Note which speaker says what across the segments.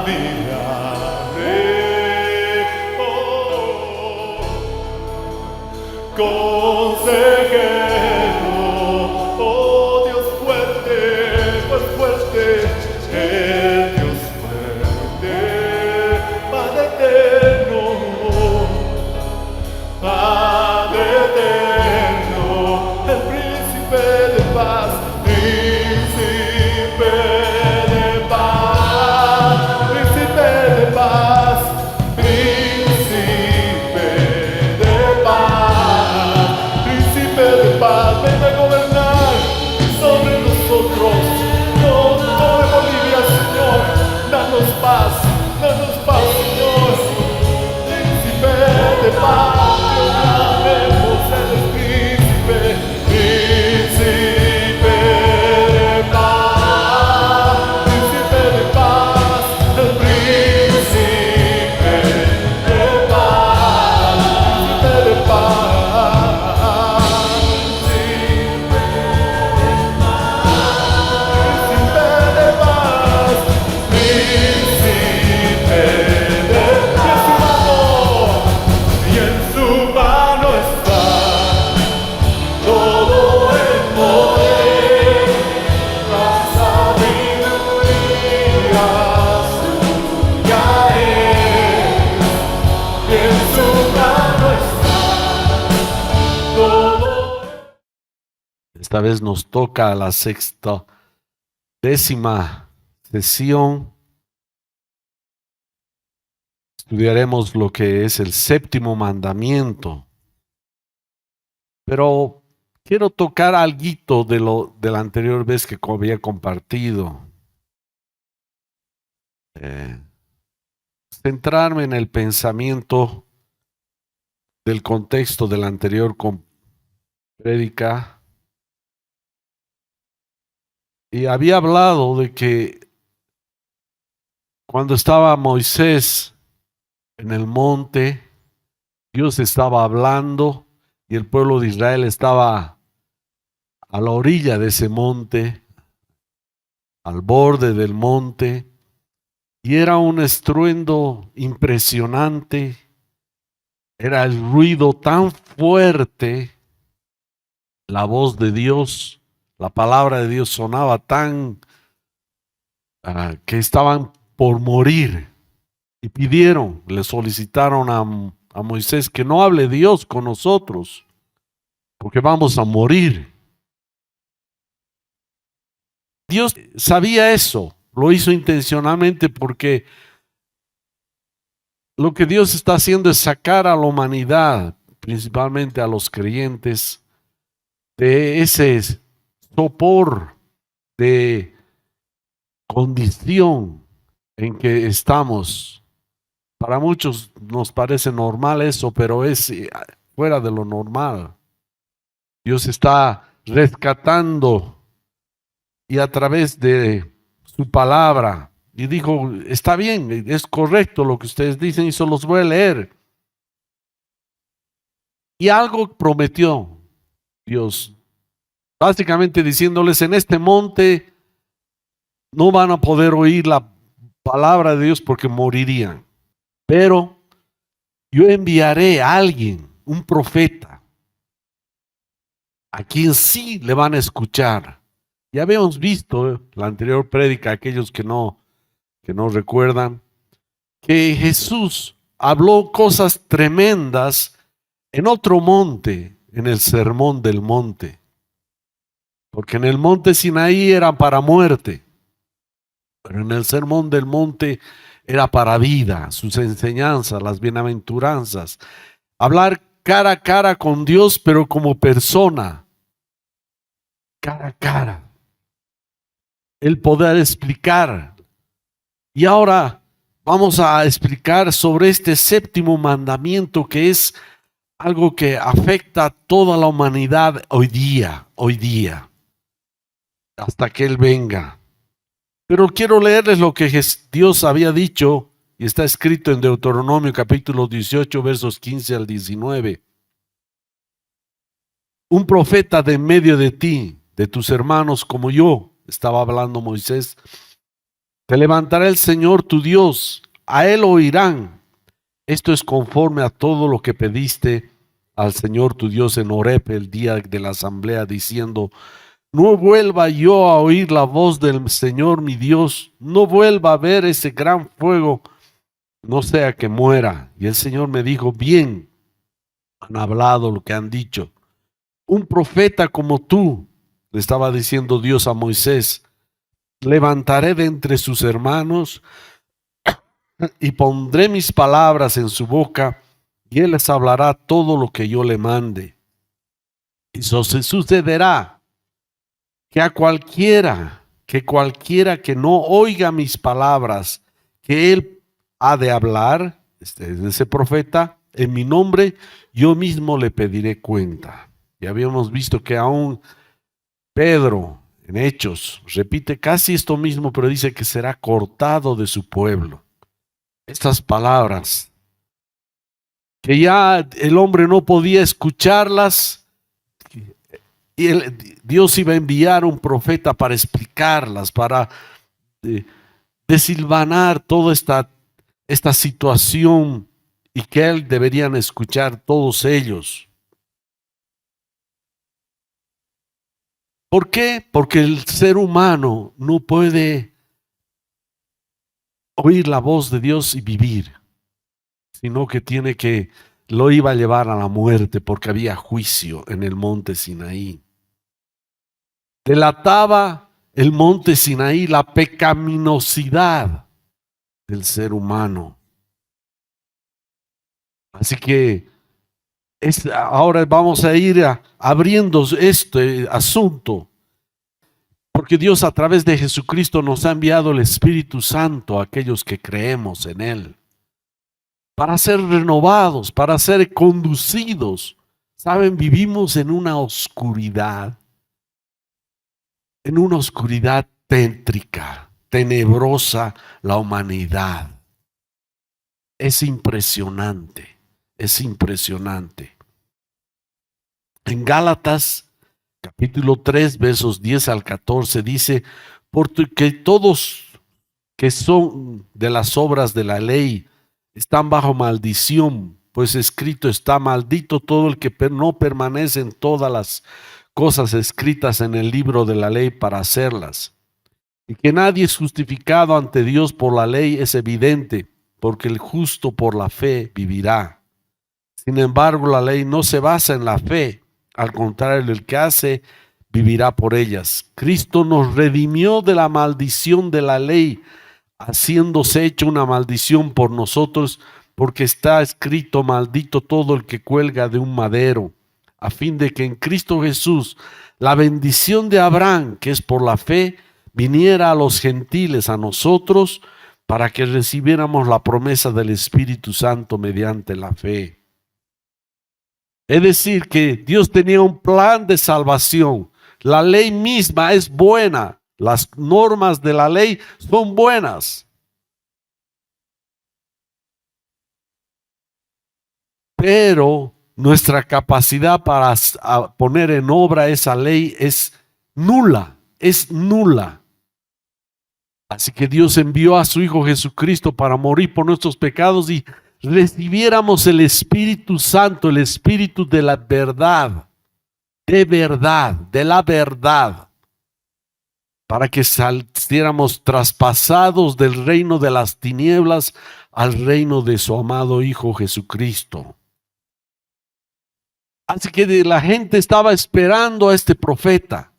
Speaker 1: admiraré. Oh, consejero, oh Dios fuerte, pues fuerte, el Dios fuerte, Padre eterno, Padre eterno, el príncipe de paz, príncipe de paz, príncipe de paz, príncipe de paz, príncipe de paz, ven a gobernar sobre nosotros, todo de Bolivia, Señor, danos paz, Señor, príncipe de paz.
Speaker 2: Esta vez nos toca la 60ª sesión. Estudiaremos lo que es el 7º mandamiento. Pero quiero tocar algo de la anterior vez que había compartido. Centrarme en el pensamiento del contexto de la anterior prédica. Y había hablado de que cuando estaba Moisés en el monte, Dios estaba hablando y el pueblo de Israel estaba a la orilla de ese monte, al borde del monte, y era un estruendo impresionante, era el ruido tan fuerte, la voz de Dios, la palabra de Dios sonaba tan que estaban por morir y le solicitaron a Moisés que no hable Dios con nosotros porque vamos a morir. Dios sabía eso, lo hizo intencionalmente porque lo que Dios está haciendo es sacar a la humanidad, principalmente a los creyentes, de ese sopor de condición en que estamos. Para muchos nos parece normal eso, pero es fuera de lo normal. Dios está rescatando y a través de su palabra, y dijo, está bien, es correcto lo que ustedes dicen y se los voy a leer. Y algo prometió Dios, básicamente diciéndoles, en este monte no van a poder oír la palabra de Dios porque morirían. Pero yo enviaré a alguien, un profeta, a quien sí le van a escuchar. Ya habíamos visto la anterior prédica, aquellos que no recuerdan, que Jesús habló cosas tremendas en otro monte, en el Sermón del Monte. Porque en el monte Sinaí era para muerte, pero en el Sermón del Monte era para vida, sus enseñanzas, las bienaventuranzas. Hablar cara a cara con Dios, pero como persona, cara a cara. El poder explicar. Y ahora vamos a explicar sobre este 7º mandamiento, que es algo que afecta a toda la humanidad hoy día, hasta que Él venga. Pero quiero leerles lo que Dios había dicho, y está escrito en Deuteronomio capítulo 18, versos 15 al 19. Un profeta de en medio de ti, de tus hermanos como yo, estaba hablando Moisés, Te levantará el Señor tu Dios, a Él oirán. Esto es conforme a todo lo que pediste al Señor tu Dios en Horeb el día de la asamblea, diciendo: no vuelva yo a oír la voz del Señor mi Dios, no vuelva a ver ese gran fuego, no sea que muera. Y el Señor me dijo: bien, han hablado lo que han dicho. Un profeta como tú, le estaba diciendo Dios a Moisés, levantaré de entre sus hermanos y pondré mis palabras en su boca, y él les hablará todo lo que yo le mande. Y eso se sucederá que cualquiera que no oiga mis palabras, que él ha de hablar, ese profeta, en mi nombre, yo mismo le pediré cuenta. Ya habíamos visto que aún Pedro, en Hechos, repite casi esto mismo, pero dice que será cortado de su pueblo. Estas palabras, que ya el hombre no podía escucharlas, y Dios iba a enviar un profeta para explicarlas, para desilvanar toda esta situación, y que él deberían escuchar todos ellos. ¿Por qué? Porque el ser humano no puede oír la voz de Dios y vivir, sino que lo iba a llevar a la muerte, porque había juicio en el monte Sinaí. Delataba el monte Sinaí la pecaminosidad del ser humano. Así que ahora vamos a ir abriendo este asunto, porque Dios a través de Jesucristo nos ha enviado el Espíritu Santo a aquellos que creemos en Él, para ser renovados, para ser conducidos. Saben, vivimos en una oscuridad tétrica, tenebrosa, la humanidad. Es impresionante. Es impresionante. En Gálatas, capítulo 3, versos 10 al 14, dice: porque todos que son de las obras de la ley están bajo maldición, pues escrito está: maldito todo el que no permanece en todas las cosas escritas en el libro de la ley para hacerlas. Y que nadie es justificado ante Dios por la ley es evidente, porque el justo por la fe vivirá. Sin embargo, la ley no se basa en la fe, al contrario, el que hace vivirá por ellas. Cristo nos redimió de la maldición de la ley, haciéndose hecho una maldición por nosotros, porque está escrito: maldito todo el que cuelga de un madero, a fin de que en Cristo Jesús la bendición de Abraham, que es por la fe, viniera a los gentiles, a nosotros, para que recibiéramos la promesa del Espíritu Santo mediante la fe. Es decir, que Dios tenía un plan de salvación. La ley misma es buena. Las normas de la ley son buenas. Pero nuestra capacidad para poner en obra esa ley es nula. Es nula. Así que Dios envió a su Hijo Jesucristo para morir por nuestros pecados y recibiéramos el Espíritu Santo, el Espíritu de la verdad, de la verdad, para que saliéramos traspasados del reino de las tinieblas al reino de su amado Hijo Jesucristo. Así que la gente estaba esperando a este profeta,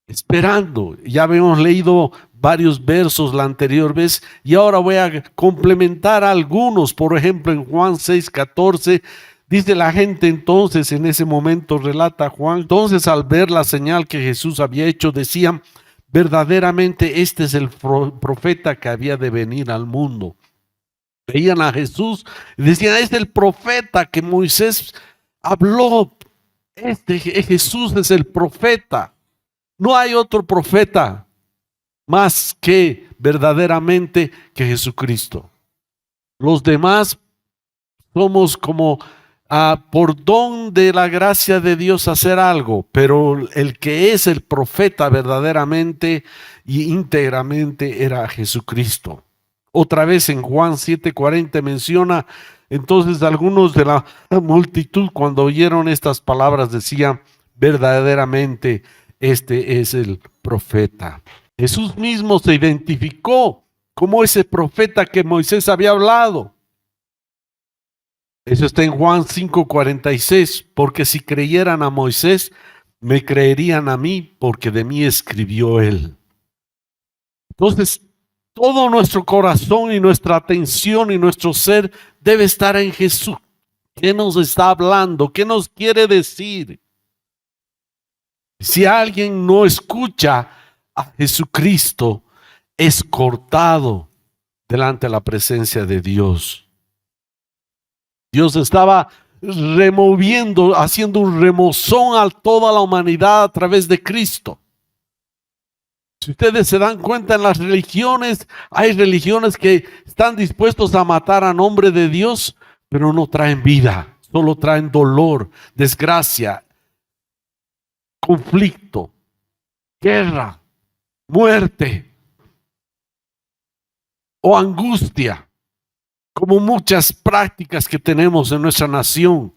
Speaker 2: esperando. Ya habíamos leído varios versos la anterior vez y ahora voy a complementar algunos. Por ejemplo, en Juan 6:14 dice: la gente entonces, en ese momento relata Juan, entonces al ver la señal que Jesús había hecho, decían: verdaderamente este es el profeta que había de venir al mundo. Veían a Jesús y decían: este es el profeta que Moisés habló. Jesús es el profeta. No hay otro profeta más que verdaderamente que Jesucristo. Los demás somos como por don de la gracia de Dios hacer algo, pero el que es el profeta verdaderamente y íntegramente era Jesucristo. Otra vez en Juan 7:40 menciona, entonces algunos de la multitud cuando oyeron estas palabras decían, verdaderamente este es el profeta. Jesús mismo se identificó como ese profeta que Moisés había hablado. Eso está en Juan 5:46, porque si creyeran a Moisés, me creerían a mí, porque de mí escribió él. Entonces, todo nuestro corazón y nuestra atención y nuestro ser debe estar en Jesús. ¿Qué nos está hablando? ¿Qué nos quiere decir? Si alguien no escucha a Jesucristo, es cortado delante de la presencia de Dios. Dios estaba removiendo, haciendo un remozón a toda la humanidad a través de Cristo. Si ustedes se dan cuenta en las religiones, hay religiones que están dispuestos a matar a nombre de Dios, pero no traen vida, solo traen dolor, desgracia, conflicto, guerra, muerte o angustia, como muchas prácticas que tenemos en nuestra nación.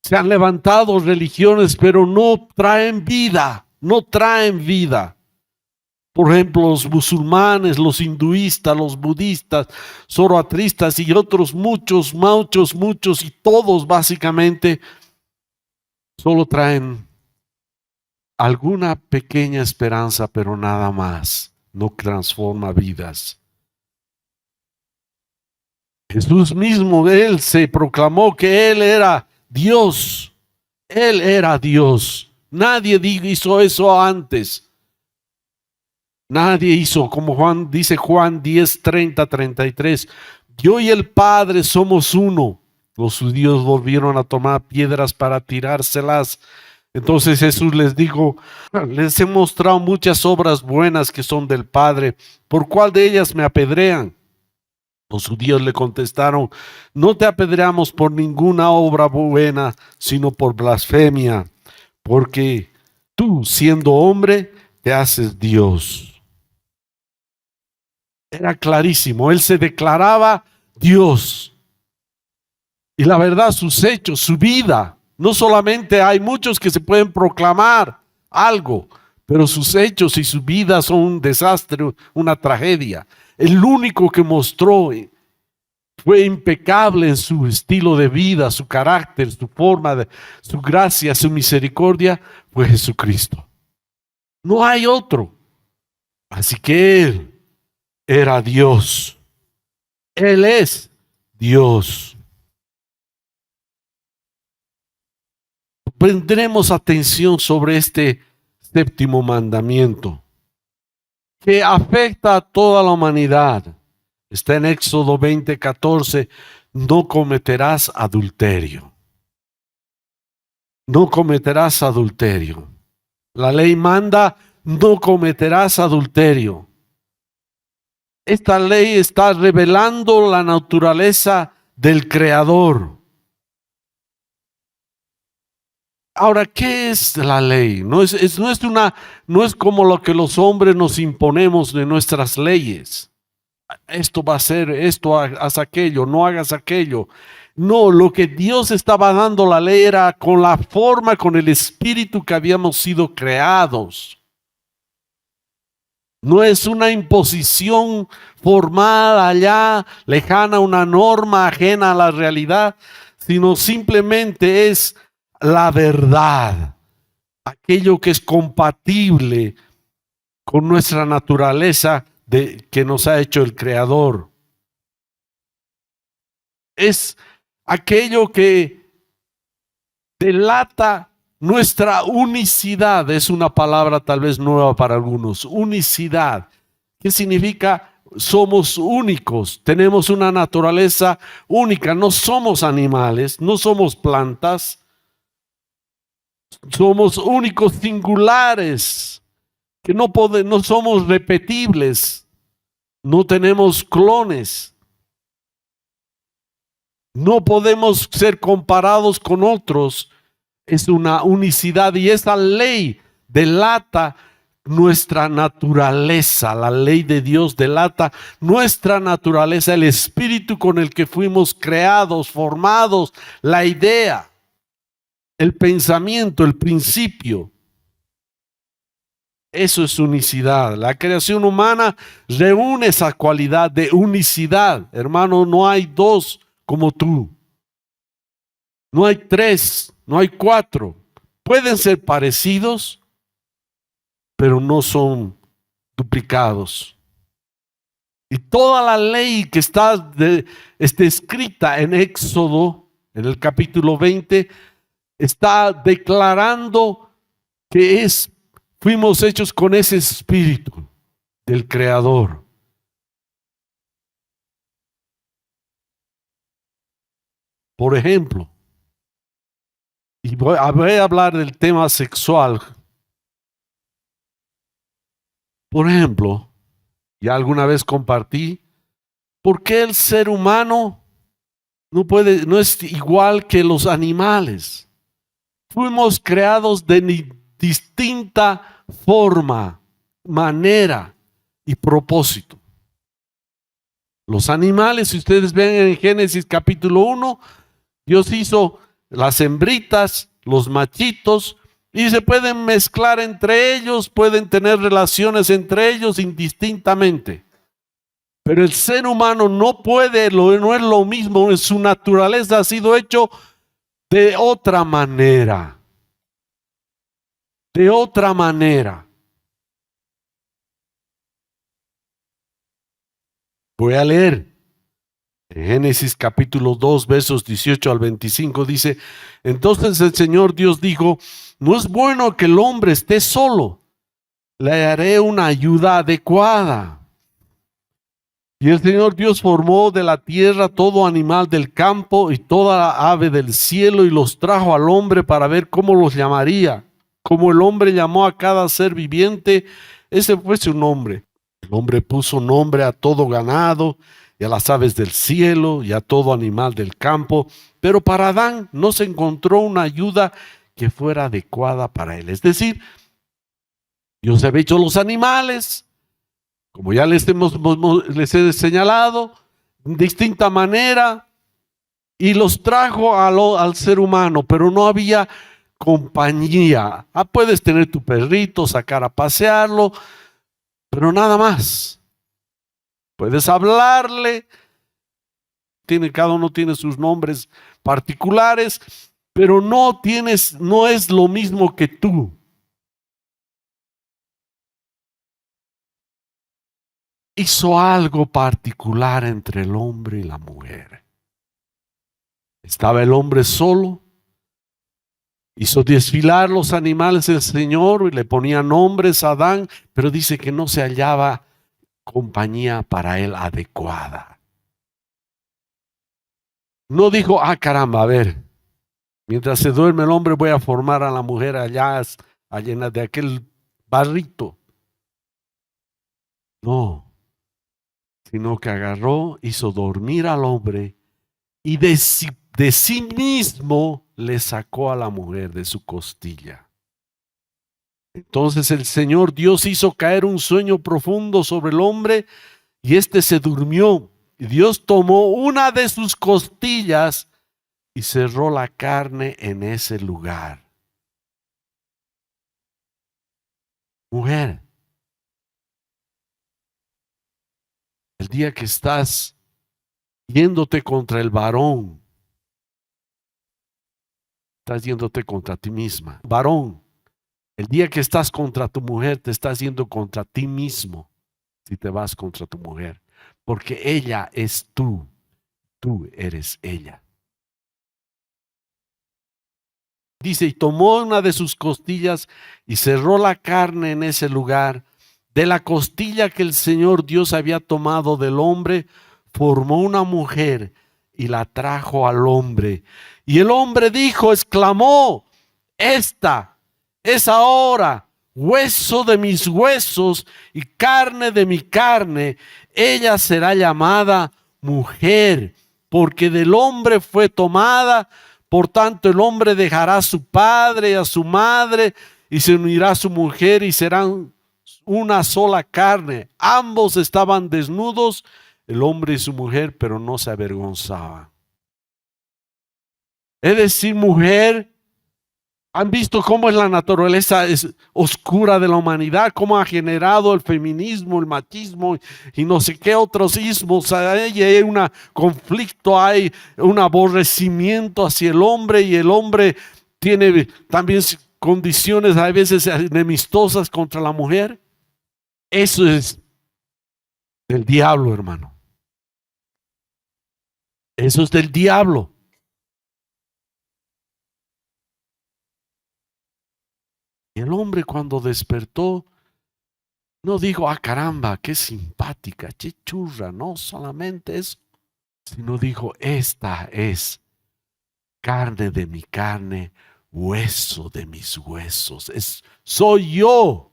Speaker 2: Se han levantado religiones, pero no traen vida, no traen vida. Por ejemplo, los musulmanes, los hinduistas, los budistas, zoroastristas y otros muchos, y todos básicamente solo traen alguna pequeña esperanza, pero nada más. No transforma vidas. Jesús mismo, él se proclamó que él era Dios. Él era Dios. Nadie hizo eso antes. Nadie hizo, como dice Juan 10:30-33. Yo y el Padre somos uno. Los judíos volvieron a tomar piedras para tirárselas. Entonces Jesús les dijo, les he mostrado muchas obras buenas que son del Padre. ¿Por cuál de ellas me apedrean? Los judíos le contestaron, no te apedreamos por ninguna obra buena, sino por blasfemia, porque tú, siendo hombre, te haces Dios. Era clarísimo, él se declaraba Dios. Y la verdad, sus hechos, su vida, no solamente hay muchos que se pueden proclamar algo, pero sus hechos y su vida son un desastre, una tragedia. El único que mostró fue impecable en su estilo de vida, su carácter, su forma, su gracia, su misericordia, fue Jesucristo. No hay otro. Así que Él era Dios. Él es Dios. Pondremos atención sobre este séptimo mandamiento que afecta a toda la humanidad. Está en Éxodo 20:14. No cometerás adulterio. No cometerás adulterio. La ley manda, no cometerás adulterio. Esta ley está revelando la naturaleza del Creador. Ahora, ¿qué es la ley? No es como lo que los hombres nos imponemos de nuestras leyes. Esto va a ser, esto haz aquello, no hagas aquello. No, lo que Dios estaba dando la ley era con la forma, con el espíritu que habíamos sido creados. No es una imposición formal allá, lejana, una norma ajena a la realidad, sino simplemente es la verdad, aquello que es compatible con nuestra naturaleza que nos ha hecho el Creador. Es aquello que delata nuestra unicidad. Es una palabra tal vez nueva para algunos. Unicidad. ¿Qué significa? Somos únicos, tenemos una naturaleza única. No somos animales, no somos plantas. Somos únicos, singulares, que no somos repetibles, no tenemos clones, no podemos ser comparados con otros. Es una unicidad y esa ley delata nuestra naturaleza. La ley de Dios delata nuestra naturaleza, el espíritu con el que fuimos creados, formados, la idea, el pensamiento, el principio. Eso es unicidad. La creación humana reúne esa cualidad de unicidad. Hermano, no hay dos como tú. No hay tres, no hay cuatro. Pueden ser parecidos, pero no son duplicados. Y toda la ley que está escrita en Éxodo, en el capítulo 20, está declarando que fuimos hechos con ese espíritu del Creador. Por ejemplo, y voy a hablar del tema sexual. Por ejemplo, ya alguna vez compartí, ¿por qué el ser humano no es igual que los animales? Fuimos creados de distinta forma, manera y propósito. Los animales, si ustedes ven en Génesis capítulo 1, Dios hizo las hembritas, los machitos, y se pueden mezclar entre ellos, pueden tener relaciones entre ellos indistintamente. Pero el ser humano no puede, no es lo mismo, en su naturaleza ha sido hecho de otra manera. De otra manera. Voy a leer. En Génesis capítulo 2, versos 18 al 25 dice, entonces el Señor Dios dijo, no es bueno que el hombre esté solo, le haré una ayuda adecuada. Y el Señor Dios formó de la tierra todo animal del campo y toda ave del cielo y los trajo al hombre para ver cómo los llamaría. Como el hombre llamó a cada ser viviente, ese fue su nombre. El hombre puso nombre a todo ganado y a las aves del cielo y a todo animal del campo, pero para Adán no se encontró una ayuda que fuera adecuada para él. Es decir, Dios había hecho los animales, como ya les he señalado, de distinta manera, y los trajo al ser humano, pero no había compañía. Puedes tener tu perrito, sacar a pasearlo, pero nada más. Puedes hablarle, cada uno tiene sus nombres particulares, pero no es lo mismo que tú. Hizo algo particular entre el hombre y la mujer. Estaba el hombre solo, hizo desfilar los animales del Señor y le ponía nombres a Adán, pero dice que no se hallaba compañía para él adecuada. No dijo, caramba, a ver, mientras se duerme el hombre voy a formar a la mujer allá de aquel barrito. No, sino que agarró, hizo dormir al hombre y de sí mismo le sacó a la mujer de su costilla. Entonces el Señor Dios hizo caer un sueño profundo sobre el hombre y éste se durmió. Y Dios tomó una de sus costillas y cerró la carne en ese lugar. Mujer, el día que estás yéndote contra el varón, estás yéndote contra ti misma. Varón, el día que estás contra tu mujer, te estás yendo contra ti mismo si te vas contra tu mujer. Porque ella es tú eres ella. Dice, y tomó una de sus costillas y cerró la carne en ese lugar. De la costilla que el Señor Dios había tomado del hombre, formó una mujer y la trajo al hombre. Y el hombre exclamó, esta es ahora hueso de mis huesos y carne de mi carne. Ella será llamada mujer, porque del hombre fue tomada. Por tanto, el hombre dejará a su padre y a su madre y se unirá a su mujer y serán una sola carne. Ambos estaban desnudos, el hombre y su mujer, pero no se avergonzaban. Es decir, mujer, ¿han visto cómo es la naturaleza oscura de la humanidad? Cómo ha generado el feminismo, el machismo y no sé qué otros ismos. Hay un conflicto, hay un aborrecimiento hacia el hombre, y el hombre tiene también condiciones a veces enemistosas contra la mujer. Eso es del diablo, hermano. Eso es del diablo. El hombre, cuando despertó, no dijo, ah, caramba, qué simpática, qué churra, no solamente eso, sino dijo, esta es carne de mi carne, hueso de mis huesos, soy yo.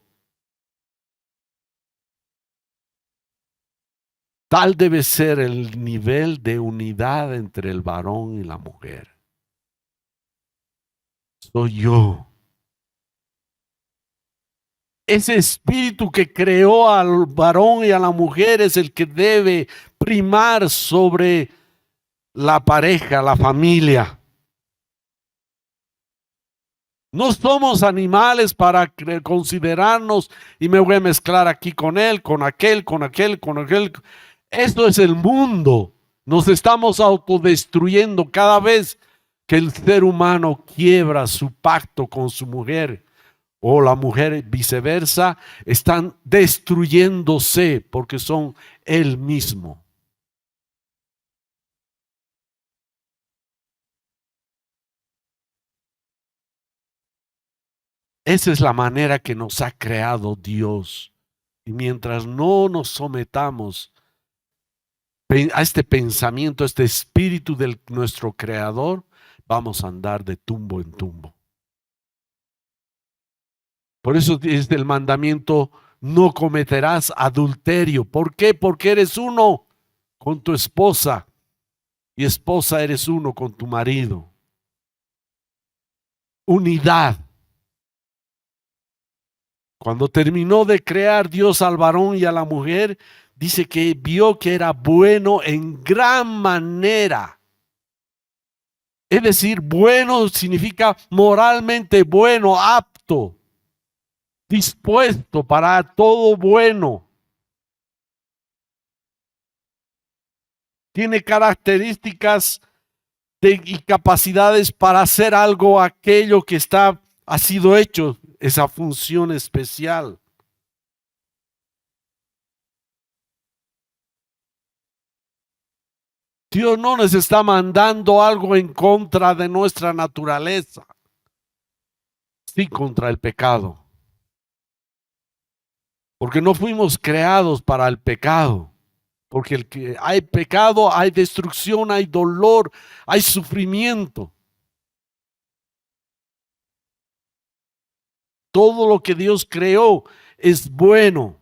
Speaker 2: Tal debe ser el nivel de unidad entre el varón y la mujer. Soy yo. Ese espíritu que creó al varón y a la mujer es el que debe primar sobre la pareja, la familia. No somos animales para considerarnos y me voy a mezclar aquí con él, con aquel, con aquel, con aquel. Esto es el mundo. Nos estamos autodestruyendo cada vez que el ser humano quiebra su pacto con su mujer, o la mujer viceversa. Están destruyéndose porque son él mismo. Esa es la manera que nos ha creado Dios. Y mientras no nos sometamos a este pensamiento, a este espíritu de nuestro Creador, vamos a andar de tumbo en tumbo. Por eso es el mandamiento, no cometerás adulterio. ¿Por qué? Porque eres uno con tu esposa, y esposa eres uno con tu marido. Unidad. Cuando terminó de crear Dios al varón y a la mujer, dice que vio que era bueno en gran manera. Es decir, bueno significa moralmente bueno, apto, dispuesto para todo bueno. Tiene características y capacidades para hacer algo, aquello que ha sido hecho, esa función especial. Dios no nos está mandando algo en contra de nuestra naturaleza, sí contra el pecado. Porque no fuimos creados para el pecado. Porque el que hay pecado, hay destrucción, hay dolor, hay sufrimiento. Todo lo que Dios creó es bueno.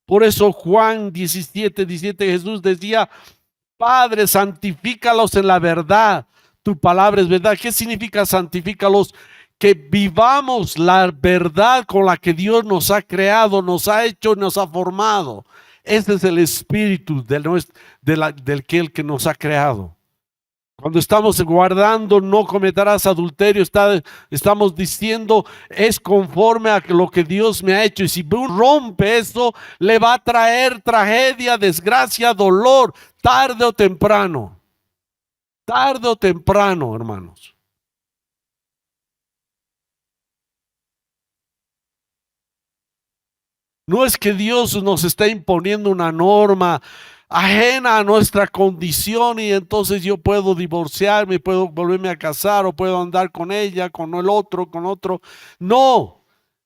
Speaker 2: Por eso Juan 17:17 Jesús decía, Padre, santifícalos en la verdad. Tu palabra es verdad. ¿Qué significa santifícalos? Que vivamos la verdad con la que Dios nos ha creado, nos ha hecho, nos ha formado. Ese es el espíritu del que nos ha creado. Cuando estamos guardando, no cometerás adulterio, estamos diciendo, es conforme a lo que Dios me ha hecho. Y si rompe eso, le va a traer tragedia, desgracia, dolor, tarde o temprano. Tarde o temprano, hermanos. No es que Dios nos está imponiendo una norma ajena a nuestra condición y entonces yo puedo divorciarme, puedo volverme a casar o puedo andar con ella, con el otro, con otro. No,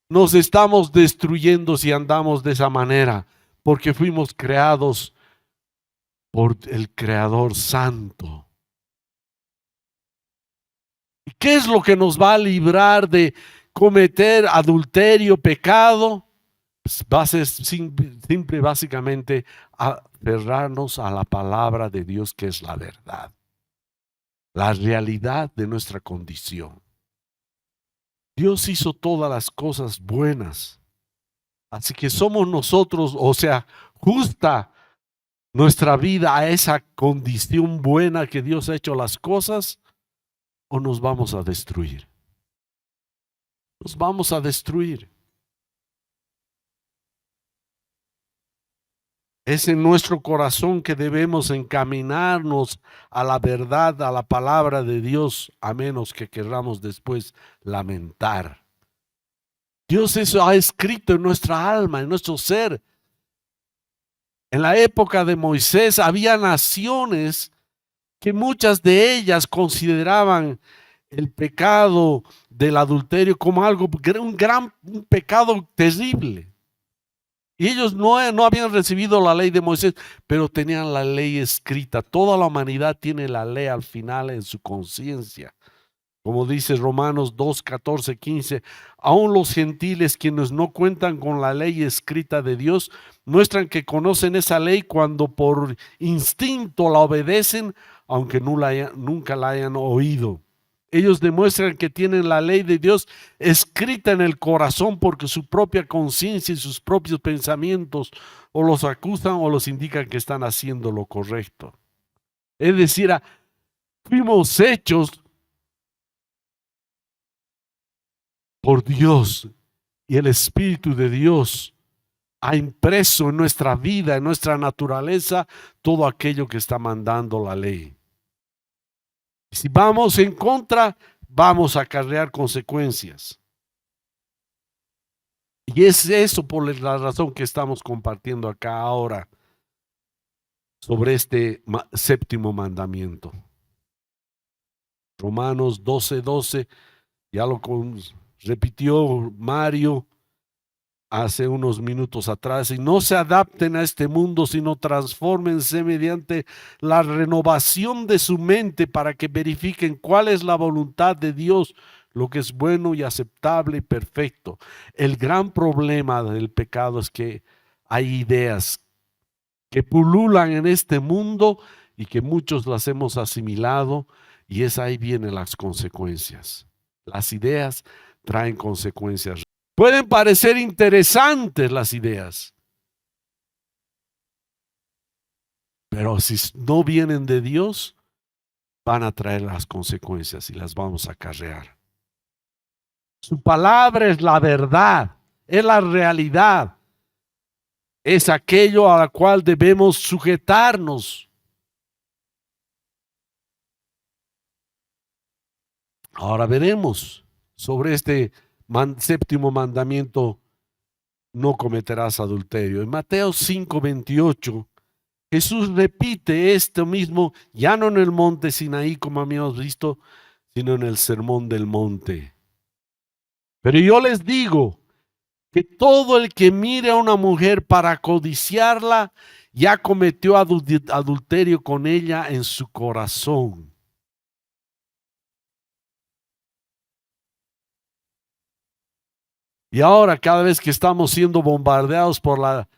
Speaker 2: nos estamos destruyendo si andamos de esa manera, porque fuimos creados por el Creador Santo. ¿Y qué es lo que nos va a librar de cometer adulterio, pecado? Va a ser simple, básicamente, aferrarnos a la palabra de Dios, que es la verdad, la realidad de nuestra condición. Dios hizo todas las cosas buenas. Así que somos nosotros, o sea, justa nuestra vida a esa condición buena que Dios ha hecho las cosas, o nos vamos a destruir. Nos vamos a destruir. Es en nuestro corazón que debemos encaminarnos a la verdad, a la palabra de Dios, a menos que queramos después lamentar. Dios eso ha escrito en nuestra alma, en nuestro ser. En la época de Moisés había naciones que muchas de ellas consideraban el pecado del adulterio como algo, un pecado terrible. Y ellos no habían recibido la ley de Moisés, pero tenían la ley escrita. Toda la humanidad tiene la ley al final en su conciencia. Como dice Romanos 2, 14, 15, aún los gentiles quienes no cuentan con la ley escrita de Dios, muestran que conocen esa ley cuando por instinto la obedecen, aunque nunca la hayan oído. Ellos demuestran que tienen la ley de Dios escrita en el corazón porque su propia conciencia y sus propios pensamientos o los acusan o los indican que están haciendo lo correcto. Es decir, fuimos hechos por Dios y el Espíritu de Dios ha impreso en nuestra vida, en nuestra naturaleza, todo aquello que está mandando la ley. Si vamos en contra, vamos a acarrear consecuencias. Y es eso por la razón que estamos compartiendo acá ahora sobre este séptimo mandamiento. Romanos 12, 12, ya lo repitió Mario hace unos minutos atrás, y no se adapten a este mundo, sino transfórmense mediante la renovación de su mente para que verifiquen cuál es la voluntad de Dios, lo que es bueno y aceptable y perfecto. El gran problema del pecado es que hay ideas que pululan en este mundo y que muchos las hemos asimilado, y es ahí vienen las consecuencias. Las ideas traen consecuencias. Pueden parecer interesantes las ideas, pero si no vienen de Dios, van a traer las consecuencias y las vamos a acarrear. Su palabra es la verdad, es la realidad, es aquello a la cual debemos sujetarnos. Ahora veremos sobre este séptimo mandamiento: no cometerás adulterio. En Mateo 5:28, Jesús repite esto mismo, ya no en el monte Sinaí como habíamos visto, sino en el sermón del monte. Pero yo les digo que todo el que mire a una mujer para codiciarla, ya cometió adulterio con ella en su corazón. Y ahora, cada vez que estamos siendo bombardeados por la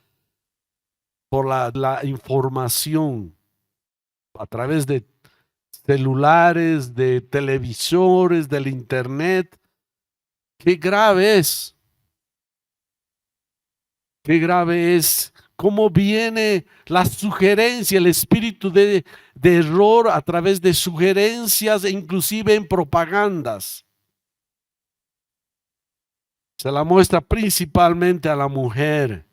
Speaker 2: información a través de celulares, de televisores, del internet, qué grave es. Qué grave es cómo viene la sugerencia, el espíritu de error a través de sugerencias e inclusive en propagandas. Se la muestra principalmente a la mujer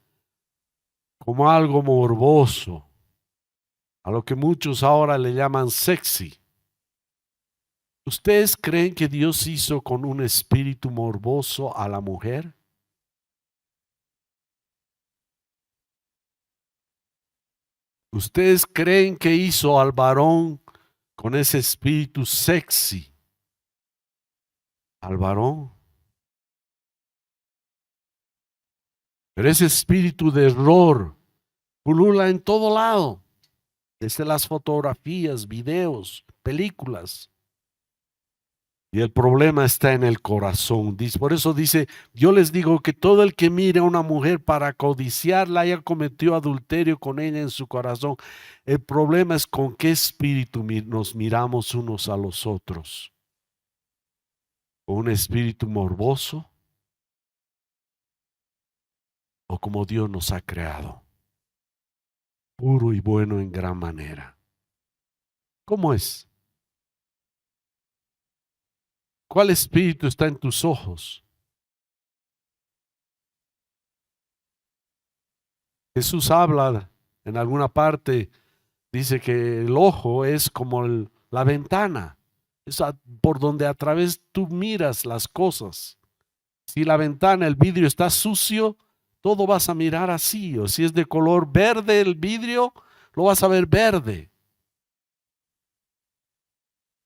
Speaker 2: como algo morboso, a lo que muchos ahora le llaman sexy. ¿Ustedes creen que Dios hizo con un espíritu morboso a la mujer? ¿Ustedes creen que hizo al varón con ese espíritu sexy? Al varón. Pero ese espíritu de error pulula en todo lado, desde las fotografías, videos, películas. Y el problema está en el corazón. Por eso dice, yo les digo que todo el que mire a una mujer para codiciarla ya cometió adulterio con ella en su corazón. El problema es con qué espíritu nos miramos unos a los otros. ¿O un espíritu morboso? ¿O como Dios nos ha creado? Puro y bueno en gran manera. ¿Cómo es? ¿Cuál espíritu está en tus ojos? Jesús habla en alguna parte, dice que el ojo es como la ventana, es por donde a través tú miras las cosas. Si la ventana, el vidrio está sucio, todo vas a mirar así. O si es de color verde el vidrio, lo vas a ver verde.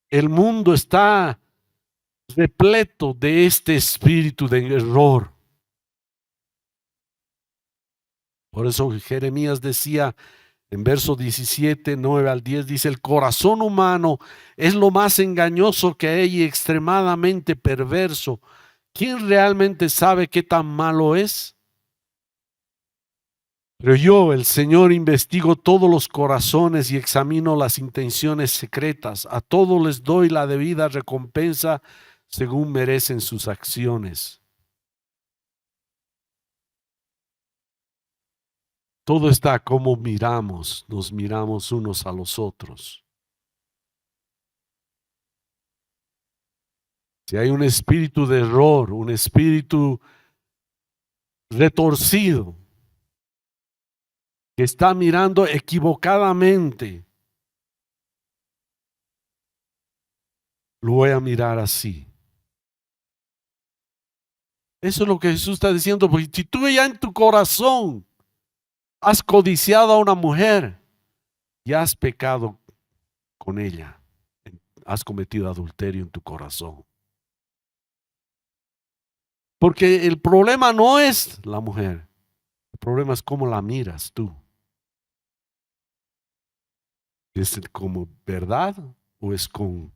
Speaker 2: El mundo está repleto de este espíritu de error. Por eso Jeremías decía en verso 17, 9 al 10, dice, el corazón humano es lo más engañoso que hay y extremadamente perverso. ¿Quién realmente sabe qué tan malo es? Pero yo, el Señor, investigo todos los corazones y examino las intenciones secretas. A todos les doy la debida recompensa según merecen sus acciones. Todo está como miramos, nos miramos unos a los otros. Si hay un espíritu de error, un espíritu retorcido, que está mirando equivocadamente, lo voy a mirar así. Eso es lo que Jesús está diciendo, porque si tú ya en tu corazón has codiciado a una mujer y has pecado con ella, has cometido adulterio en tu corazón. Porque el problema no es la mujer, el problema es cómo la miras tú. ¿Es como verdad o es con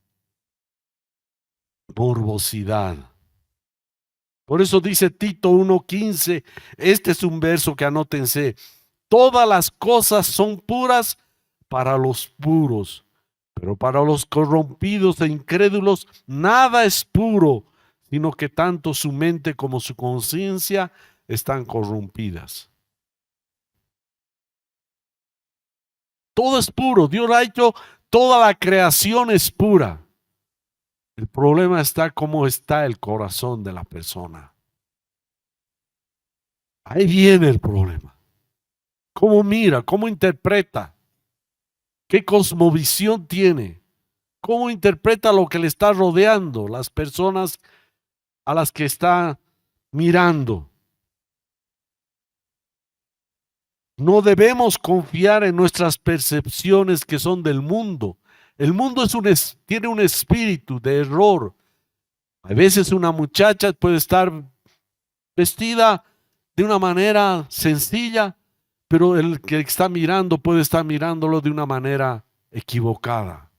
Speaker 2: morbosidad? Por eso dice Tito 1:15, este es un verso que anótense, todas las cosas son puras para los puros, pero para los corrompidos e incrédulos nada es puro, sino que tanto su mente como su conciencia están corrompidas. Todo es puro, Dios ha hecho, toda la creación es pura. El problema está cómo está el corazón de la persona. Ahí viene el problema. ¿Cómo mira? ¿Cómo interpreta? ¿Qué cosmovisión tiene? ¿Cómo interpreta lo que le está rodeando, las personas a las que está mirando? No debemos confiar en nuestras percepciones que son del mundo. El mundo tiene un espíritu de error. A veces una muchacha puede estar vestida de una manera sencilla, pero el que está mirando puede estar mirándolo de una manera equivocada.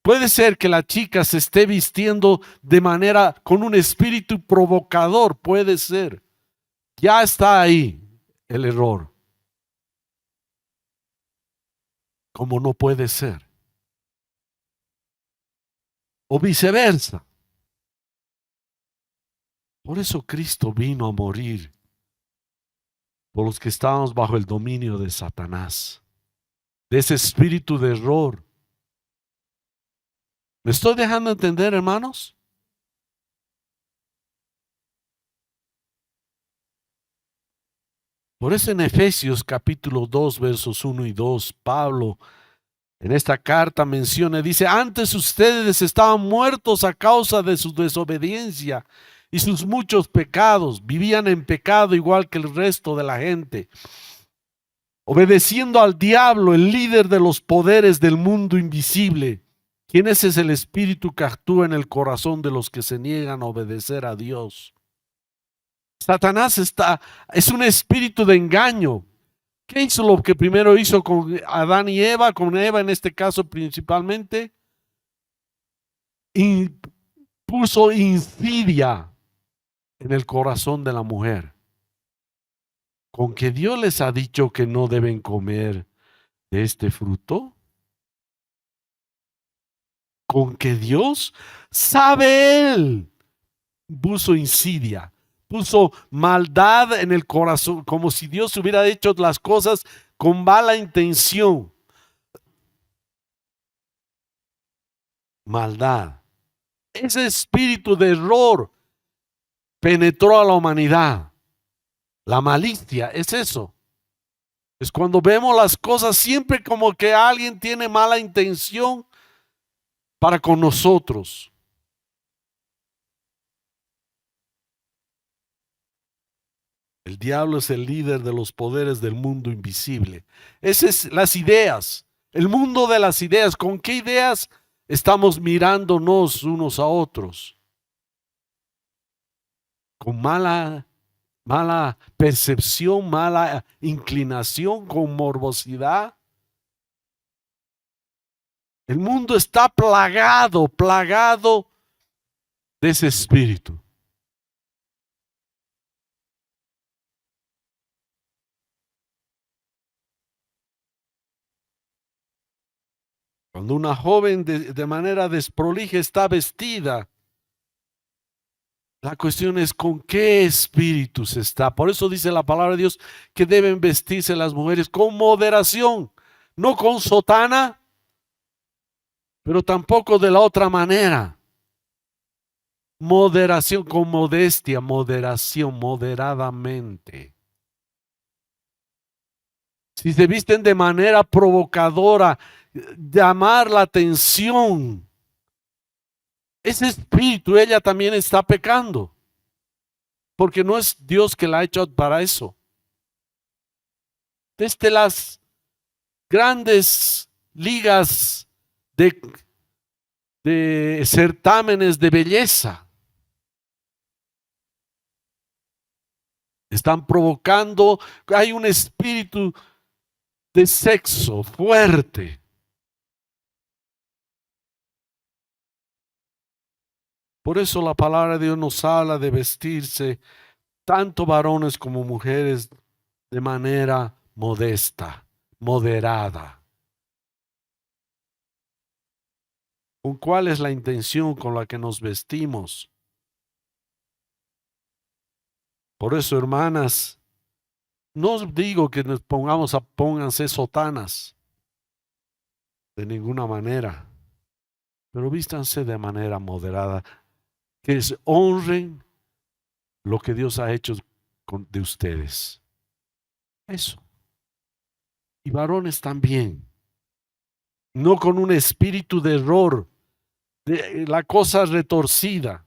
Speaker 2: Puede ser que la chica se esté vistiendo de manera con un espíritu provocador, puede ser. Ya está ahí el error. Como no puede ser. O viceversa. Por eso Cristo vino a morir por los que estábamos bajo el dominio de Satanás, de ese espíritu de error. ¿Me estoy dejando entender, hermanos? Por eso en Efesios capítulo 2, versos 1 y 2, Pablo en esta carta menciona, dice, antes ustedes estaban muertos a causa de su desobediencia y sus muchos pecados, vivían en pecado igual que el resto de la gente, obedeciendo al diablo, el líder de los poderes del mundo invisible. ¿Quién es el espíritu que actúa en el corazón de los que se niegan a obedecer a Dios? Satanás es un espíritu de engaño. ¿Qué hizo lo que primero hizo con Adán y Eva? Con Eva en este caso principalmente. Y puso insidia en el corazón de la mujer. Con que Dios les ha dicho que no deben comer de este fruto. con que Dios sabe él. Puso insidia, puso maldad en el corazón, como si Dios hubiera hecho las cosas con mala intención. Maldad. Ese espíritu de error penetró a la humanidad. La malicia es eso. Es cuando vemos las cosas siempre como que alguien tiene mala intención para con nosotros. El diablo es el líder de los poderes del mundo invisible. Esas es las ideas, el mundo de las ideas. ¿Con qué ideas estamos mirándonos unos a otros? Con mala percepción, mala inclinación, con morbosidad. El mundo está plagado de ese espíritu. Cuando una joven de manera desprolija está vestida, la cuestión es con qué espíritu se está. Por eso dice la palabra de Dios que deben vestirse las mujeres con moderación, no con sotana, pero tampoco de la otra manera. Moderación, con modestia, moderación, moderadamente. Si se visten de manera provocadora, llamar la atención, ese espíritu, ella también está pecando, porque no es Dios que la ha hecho para eso. Desde las grandes ligas de certámenes de belleza, están provocando, hay un espíritu de sexo fuerte. Por eso la palabra de Dios nos habla de vestirse, tanto varones como mujeres, de manera modesta, moderada. ¿Con cuál es la intención con la que nos vestimos? Por eso, hermanas, no os digo que nos pónganse sotanas, de ninguna manera, pero vístanse de manera moderada, que honren lo que Dios ha hecho de ustedes. Eso. Y varones también, no con un espíritu de error, de la cosa retorcida.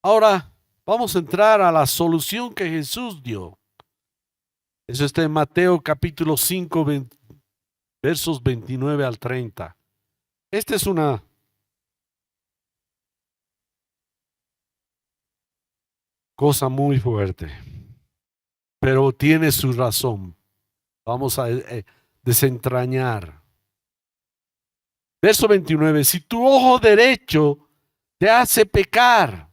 Speaker 2: Ahora vamos a entrar a la solución que Jesús dio. Eso está en Mateo capítulo 5, versos 29 al 30. Esta es una cosa muy fuerte, pero tiene su razón. Vamos a desentrañar. Verso 29. Si tu ojo derecho te hace pecar,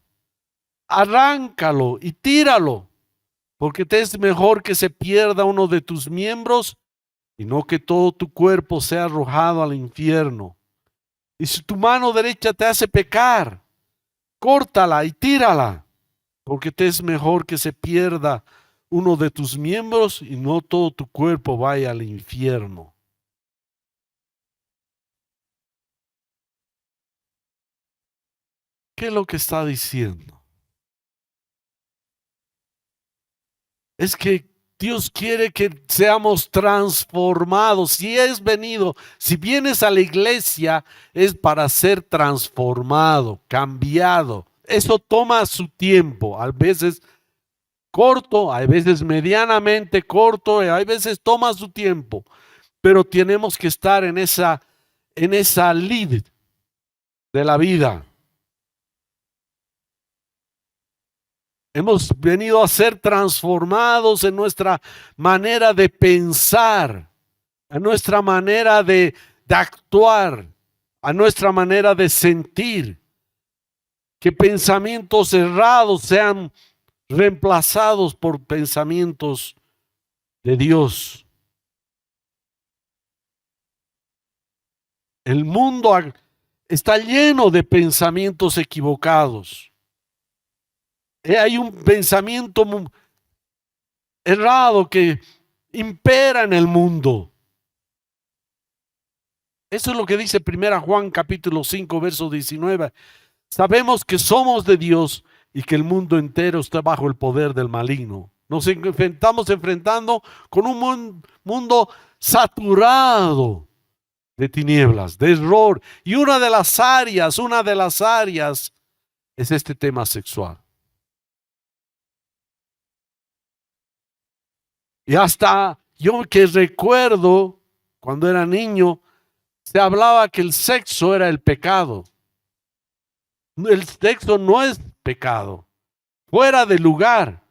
Speaker 2: arráncalo y tíralo, porque te es mejor que se pierda uno de tus miembros y no que todo tu cuerpo sea arrojado al infierno. Y si tu mano derecha te hace pecar, córtala y tírala, porque te es mejor que se pierda uno de tus miembros y no todo tu cuerpo vaya al infierno. ¿Qué es lo que está diciendo? Es que Dios quiere que seamos transformados. Si es venido, si vienes a la iglesia, es para ser transformado, cambiado. Eso toma su tiempo, a veces corto, a veces medianamente corto, a veces toma su tiempo, pero tenemos que estar en esa lid de la vida. Hemos venido a ser transformados en nuestra manera de pensar, en nuestra manera de actuar, a nuestra manera de sentir. Que pensamientos errados sean reemplazados por pensamientos de Dios. El mundo está lleno de pensamientos equivocados. Hay un pensamiento errado que impera en el mundo. Eso es lo que dice 1 Juan capítulo 5, verso 19. Sabemos que somos de Dios y que el mundo entero está bajo el poder del maligno. Nos estamos enfrentando con un mundo saturado de tinieblas, de error. Y una de las áreas es este tema sexual. Y hasta yo que recuerdo, cuando era niño, se hablaba que el sexo era el pecado. El sexo no es pecado. Fuera de lugar,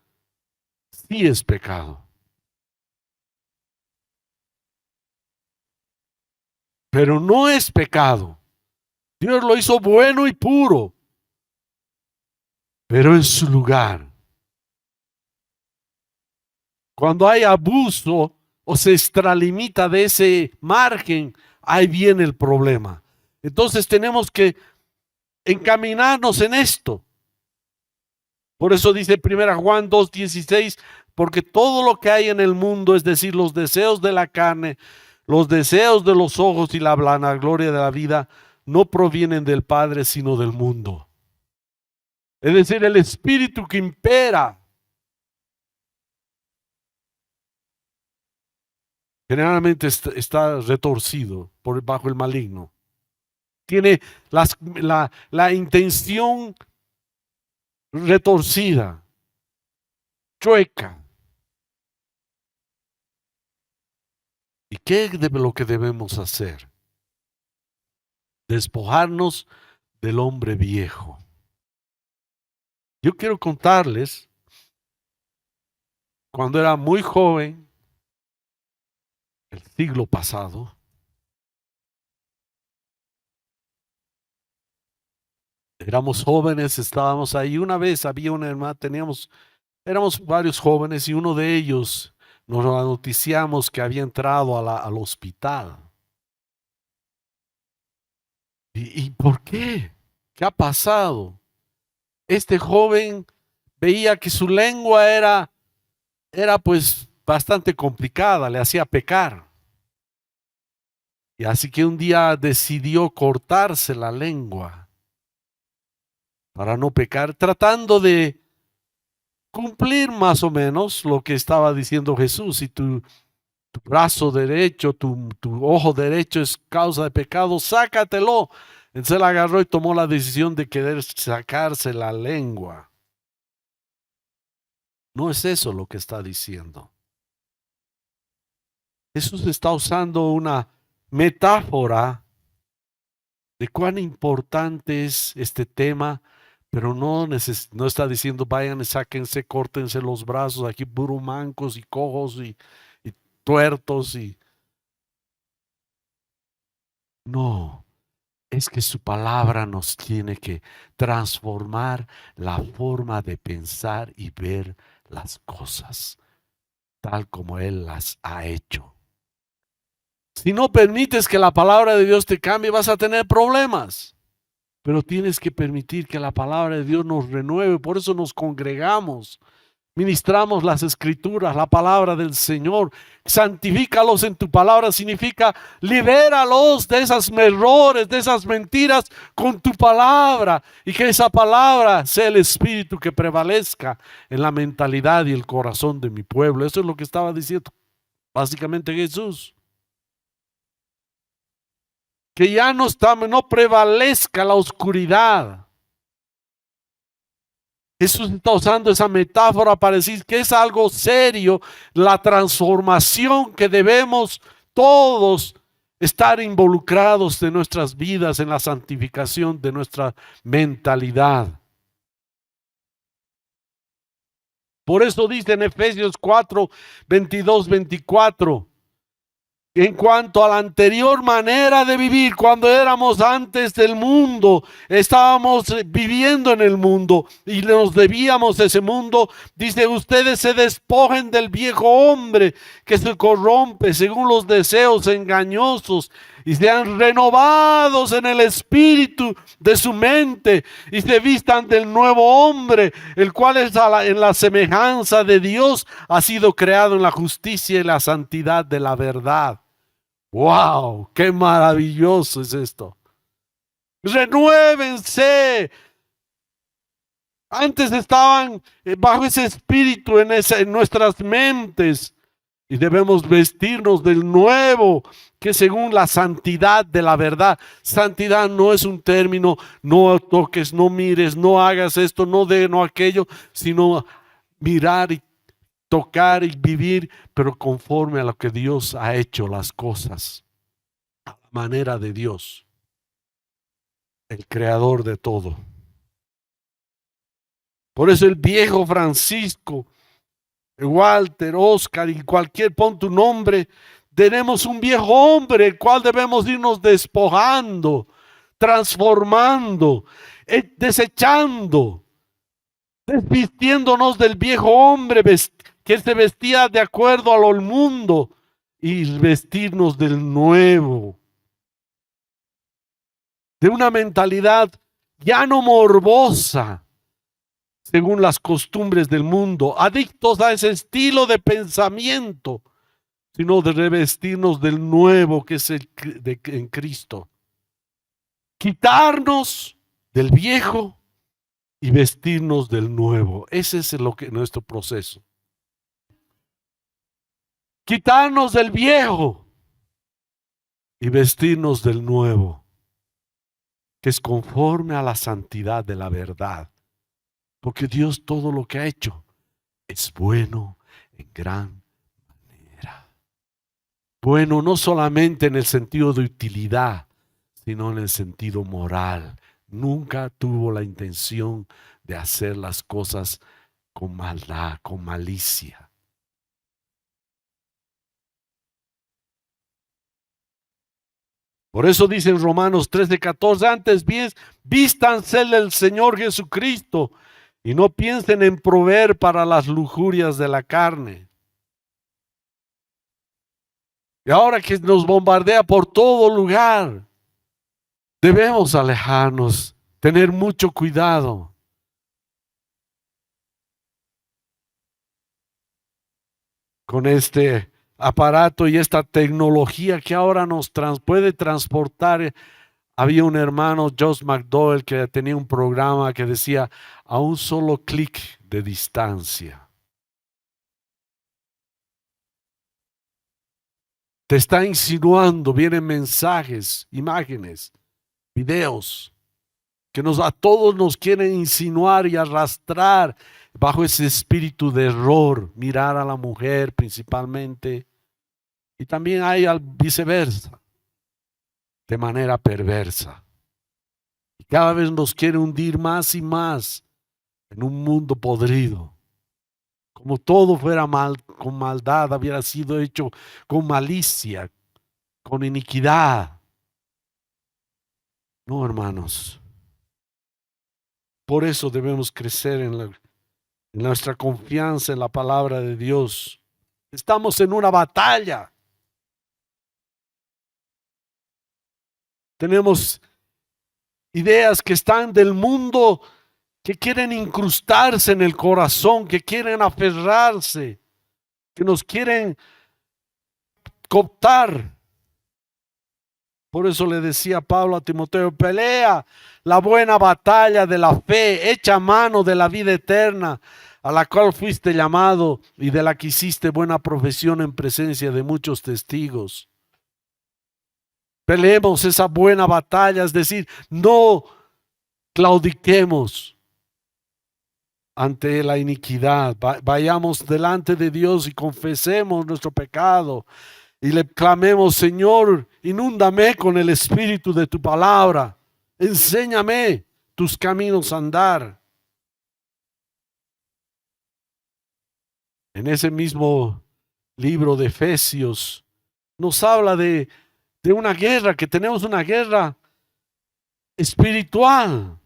Speaker 2: sí es pecado. Pero no es pecado. Dios lo hizo bueno y puro. Pero en su lugar. Cuando hay abuso o se extralimita de ese margen, ahí viene el problema. Entonces tenemos que encaminarnos en esto. Por eso dice 1 Juan 2:16, porque todo lo que hay en el mundo, es decir, los deseos de la carne, los deseos de los ojos y la vanagloria de la vida, no provienen del Padre, sino del mundo. Es decir, el espíritu que impera generalmente está retorcido bajo el maligno. Tiene la intención retorcida, chueca. ¿Y qué es lo que debemos hacer? Despojarnos del hombre viejo. Yo quiero contarles, cuando era muy joven, el siglo pasado, éramos jóvenes, estábamos ahí. Una vez había una hermana, éramos varios jóvenes y uno de ellos nos noticiamos que había entrado al hospital. ¿Y por qué? ¿Qué ha pasado? Este joven veía que su lengua era pues bastante complicada, le hacía pecar. Y así que un día decidió cortarse la lengua para no pecar, tratando de cumplir más o menos lo que estaba diciendo Jesús. Si tu brazo derecho, tu ojo derecho es causa de pecado, sácatelo. Entonces él agarró y tomó la decisión de querer sacarse la lengua. No es eso lo que está diciendo. Jesús está usando una metáfora de cuán importante es este tema, pero no está diciendo vayan, sáquense, córtense los brazos, aquí puro mancos y cojos y tuertos no, es que su palabra nos tiene que transformar la forma de pensar y ver las cosas tal como Él las ha hecho. Si no permites que la palabra de Dios te cambie, vas a tener problemas. Pero tienes que permitir que la palabra de Dios nos renueve. Por eso nos congregamos, ministramos las escrituras, la palabra del Señor. Santifícalos en tu palabra significa libéralos de esos errores, de esas mentiras con tu palabra. Y que esa palabra sea el espíritu que prevalezca en la mentalidad y el corazón de mi pueblo. Eso es lo que estaba diciendo básicamente Jesús. Que ya no prevalezca la oscuridad. Jesús está usando esa metáfora para decir que es algo serio, la transformación que debemos todos estar involucrados de nuestras vidas en la santificación de nuestra mentalidad. Por eso dice en Efesios 4, 22, 24, en cuanto a la anterior manera de vivir, cuando éramos antes del mundo, estábamos viviendo en el mundo y nos debíamos a ese mundo, dice, ustedes se despojen del viejo hombre que se corrompe según los deseos engañosos y sean renovados en el espíritu de su mente y se vistan del nuevo hombre, el cual es en la semejanza de Dios, ha sido creado en la justicia y la santidad de la verdad. ¡Wow! ¡Qué maravilloso es esto! Renuévense. Antes estaban bajo ese espíritu en nuestras mentes y debemos vestirnos del nuevo, que según la santidad de la verdad. Santidad no es un término, no toques, no mires, no hagas esto, no de, no aquello, sino mirar y tocar y vivir, pero conforme a lo que Dios ha hecho las cosas, a la manera de Dios, el creador de todo. Por eso el viejo Francisco, Walter, Oscar y cualquier, pon tu nombre, tenemos un viejo hombre, el cual debemos irnos despojando, transformando, desechando, desvistiéndonos del viejo hombre que se vestía de acuerdo al mundo y vestirnos del nuevo, de una mentalidad ya no morbosa, según las costumbres del mundo, adictos a ese estilo de pensamiento, sino de revestirnos del nuevo que es en Cristo. Quitarnos del viejo y vestirnos del nuevo. Ese es nuestro proceso. Quitarnos del viejo y vestirnos del nuevo, que es conforme a la santidad de la verdad. Porque Dios todo lo que ha hecho es bueno en gran manera. Bueno no solamente en el sentido de utilidad, sino en el sentido moral. Nunca tuvo la intención de hacer las cosas con maldad, con malicia. Por eso dice en Romanos 13:14, antes bien, vístanse del Señor Jesucristo y no piensen en proveer para las lujurias de la carne. Y ahora que nos bombardea por todo lugar, debemos alejarnos, tener mucho cuidado. Con este aparato y esta tecnología que ahora nos puede transportar. Había un hermano, Josh McDowell, que tenía un programa que decía a un solo clic de distancia. Te está insinuando, vienen mensajes, imágenes, videos, que a todos nos quieren insinuar y arrastrar bajo ese espíritu de error, mirar a la mujer principalmente, y también hay al viceversa, de manera perversa. Y cada vez nos quiere hundir más y más en un mundo podrido. Como todo fuera mal, con maldad, hubiera sido hecho con malicia, con iniquidad. No, hermanos. Por eso debemos crecer en nuestra confianza en la palabra de Dios. Estamos en una batalla. Tenemos ideas que están del mundo, que quieren incrustarse en el corazón, que quieren aferrarse, que nos quieren cooptar. Por eso le decía Pablo a Timoteo, pelea la buena batalla de la fe, echa mano de la vida eterna, a la cual fuiste llamado y de la que hiciste buena profesión en presencia de muchos testigos. Peleemos esa buena batalla, es decir, no claudiquemos ante la iniquidad. Vayamos delante de Dios y confesemos nuestro pecado y le clamemos, Señor, inúndame con el espíritu de tu palabra, enséñame tus caminos a andar. En ese mismo libro de Efesios nos habla de una guerra, que tenemos una guerra espiritual.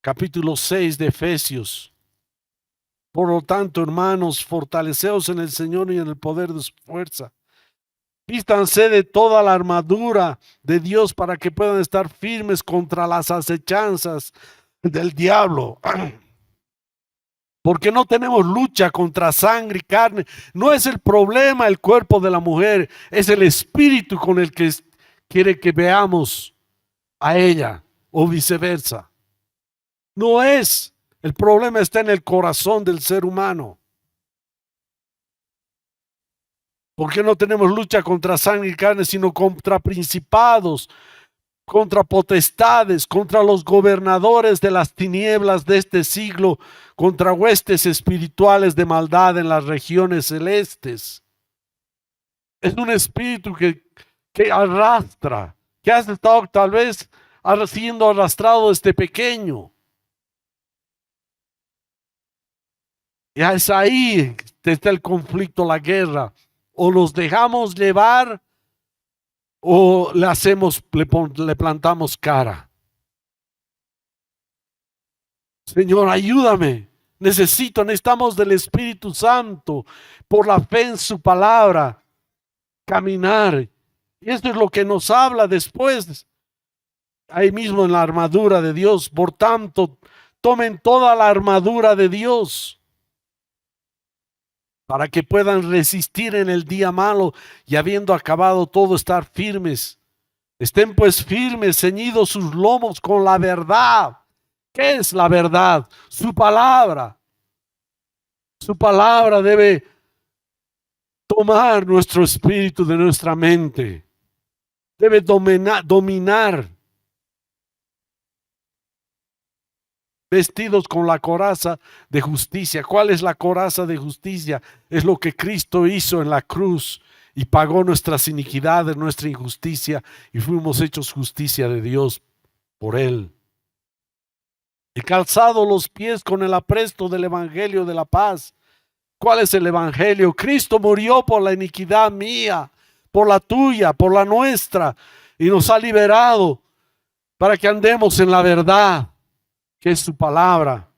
Speaker 2: Capítulo 6 de Efesios. Por lo tanto, hermanos, fortaleceos en el Señor y en el poder de su fuerza. Vístanse de toda la armadura de Dios para que puedan estar firmes contra las acechanzas del diablo. Porque no tenemos lucha contra sangre y carne. No es el problema el cuerpo de la mujer, es el espíritu con el que quiere que veamos a ella o viceversa. No es, el problema está en el corazón del ser humano. Porque no tenemos lucha contra sangre y carne, sino contra principados, contra potestades, contra los gobernadores de las tinieblas de este siglo, contra huestes espirituales de maldad en las regiones celestes. Es un espíritu que arrastra, que has estado tal vez siendo arrastrado desde pequeño. Y es ahí que está el conflicto, la guerra. O los dejamos llevar o le plantamos cara. Señor, ayúdame. Necesitamos del Espíritu Santo por la fe en su palabra, caminar. Y esto es lo que nos habla después, ahí mismo en la armadura de Dios. Por tanto, tomen toda la armadura de Dios para que puedan resistir en el día malo y habiendo acabado todo, estar firmes. Estén pues firmes, ceñidos sus lomos con la verdad. ¿Qué es la verdad? Su palabra. Su palabra debe tomar nuestro espíritu de nuestra mente. Debe dominar. Vestidos con la coraza de justicia. ¿Cuál es la coraza de justicia? Es lo que Cristo hizo en la cruz y pagó nuestras iniquidades, nuestra injusticia, y fuimos hechos justicia de Dios por Él. Y calzado los pies con el apresto del evangelio de la paz. ¿Cuál es el evangelio? Cristo murió por la iniquidad mía, por la tuya, por la nuestra, y nos ha liberado para que andemos en la verdad, que es su palabra.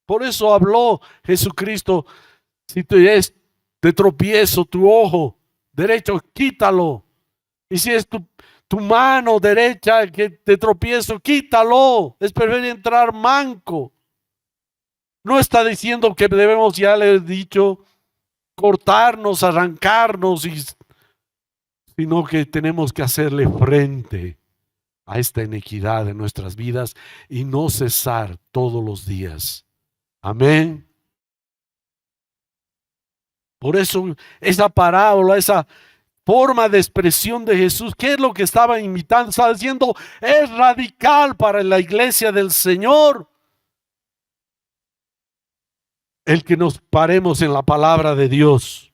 Speaker 2: Por eso habló Jesucristo: si te es de tropiezo tu ojo derecho, quítalo. Y si es tu mano derecha que te tropiezo, quítalo. Es preferible entrar manco. No está diciendo que debemos, ya le he dicho, cortarnos, arrancarnos, sino que tenemos que hacerle frente a esta iniquidad de nuestras vidas y no cesar todos los días. Amén. Por eso esa parábola, esa forma de expresión de Jesús, ¿qué es lo que estaba imitando? Estaba diciendo, es radical para la iglesia del Señor el que nos paremos en la palabra de Dios.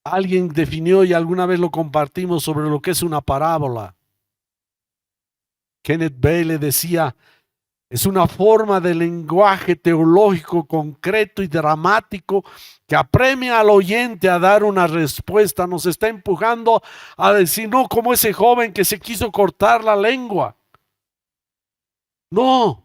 Speaker 2: Alguien definió y alguna vez lo compartimos sobre lo que es una parábola. Kenneth Bailey decía: es una forma de lenguaje teológico concreto y dramático que apremia al oyente a dar una respuesta. Nos está empujando a decir, no como ese joven que se quiso cortar la lengua. No,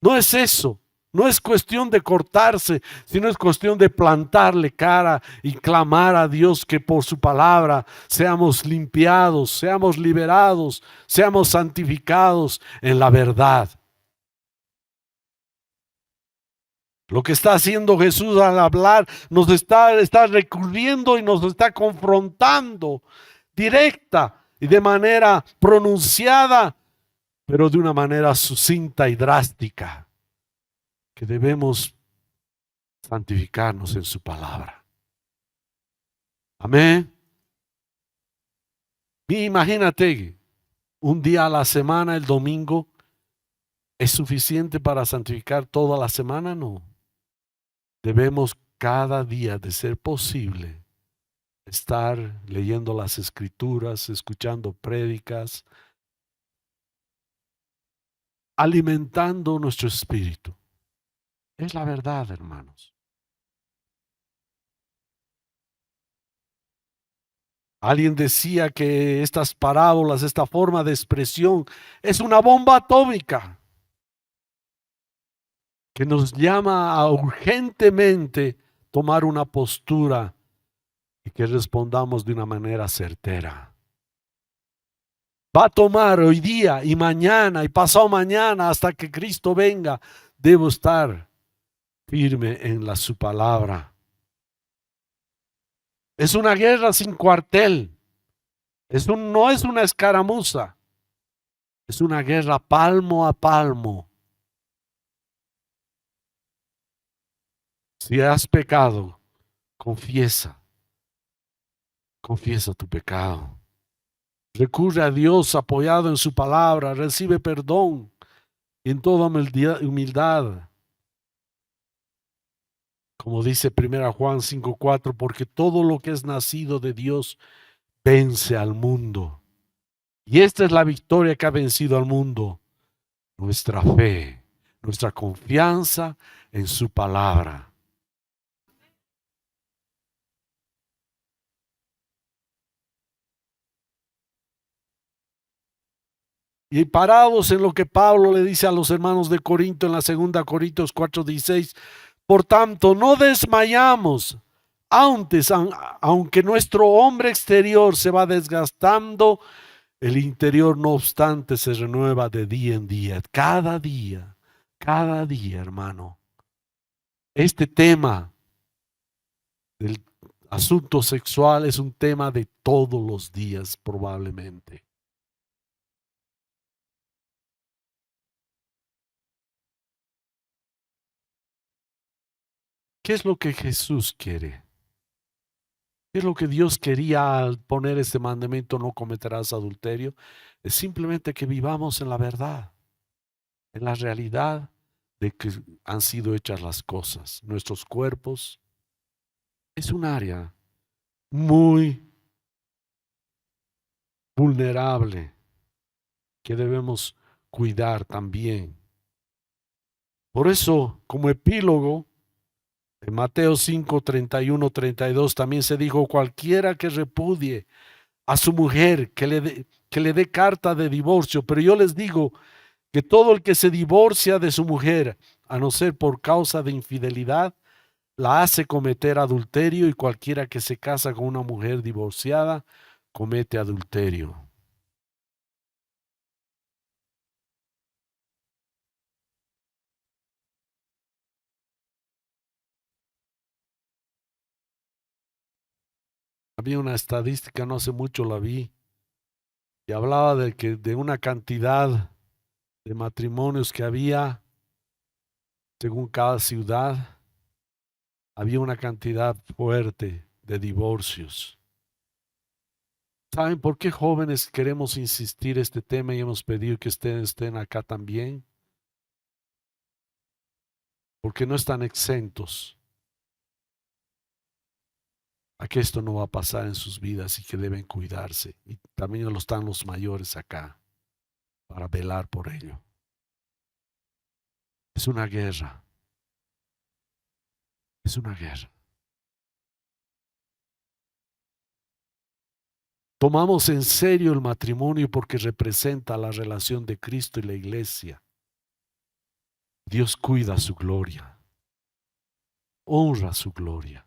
Speaker 2: no es eso. No es cuestión de cortarse, sino es cuestión de plantarle cara y clamar a Dios que por su palabra seamos limpiados, seamos liberados, seamos santificados en la verdad. Lo que está haciendo Jesús al hablar, nos está recurriendo y nos está confrontando directa y de manera pronunciada, pero de una manera sucinta y drástica, que debemos santificarnos en su palabra. Amén. Y imagínate, un día a la semana, el domingo, ¿es suficiente para santificar toda la semana? No. Debemos cada día, de ser posible, estar leyendo las escrituras, escuchando prédicas, alimentando nuestro espíritu. Es la verdad, hermanos. Alguien decía que estas parábolas, esta forma de expresión, es una bomba atómica que nos llama a urgentemente tomar una postura y que respondamos de una manera certera. Va a tomar hoy día y mañana y pasado mañana hasta que Cristo venga. Debo estar firme en su palabra. Es una guerra sin cuartel. No es una escaramuza. Es una guerra palmo a palmo. Si has pecado, confiesa tu pecado. Recurre a Dios apoyado en su palabra, recibe perdón en toda humildad. Como dice 1 Juan 5:4, porque todo lo que es nacido de Dios vence al mundo. Y esta es la victoria que ha vencido al mundo, nuestra fe, nuestra confianza en su palabra. Y parados en lo que Pablo le dice a los hermanos de Corinto en la 2 Corintios 4:16, por tanto no desmayamos, aunque nuestro hombre exterior se va desgastando, el interior no obstante se renueva de día en día, cada día, hermano. Este tema del asunto sexual es un tema de todos los días probablemente. ¿Qué es lo que Jesús quiere? ¿Qué es lo que Dios quería al poner este mandamiento, no cometerás adulterio? Es simplemente que vivamos en la verdad, en la realidad de que han sido hechas las cosas. Nuestros cuerpos es un área muy vulnerable que debemos cuidar también. Por eso, como epílogo, en Mateo 5, 31, 32 también se dijo, cualquiera que repudie a su mujer, que le dé carta de divorcio. Pero yo les digo que todo el que se divorcia de su mujer, a no ser por causa de infidelidad, la hace cometer adulterio, y cualquiera que se casa con una mujer divorciada comete adulterio. Había una estadística, no hace mucho la vi, y hablaba de que de una cantidad de matrimonios que había, según cada ciudad, había una cantidad fuerte de divorcios. ¿Saben por qué, jóvenes, queremos insistir este tema y hemos pedido que ustedes estén acá también? Porque no están exentos a que esto no va a pasar en sus vidas y que deben cuidarse. Y también lo están los mayores acá para velar por ello. Es una guerra. Es una guerra. Tomamos en serio el matrimonio porque representa la relación de Cristo y la iglesia. Dios cuida su gloria, honra su gloria.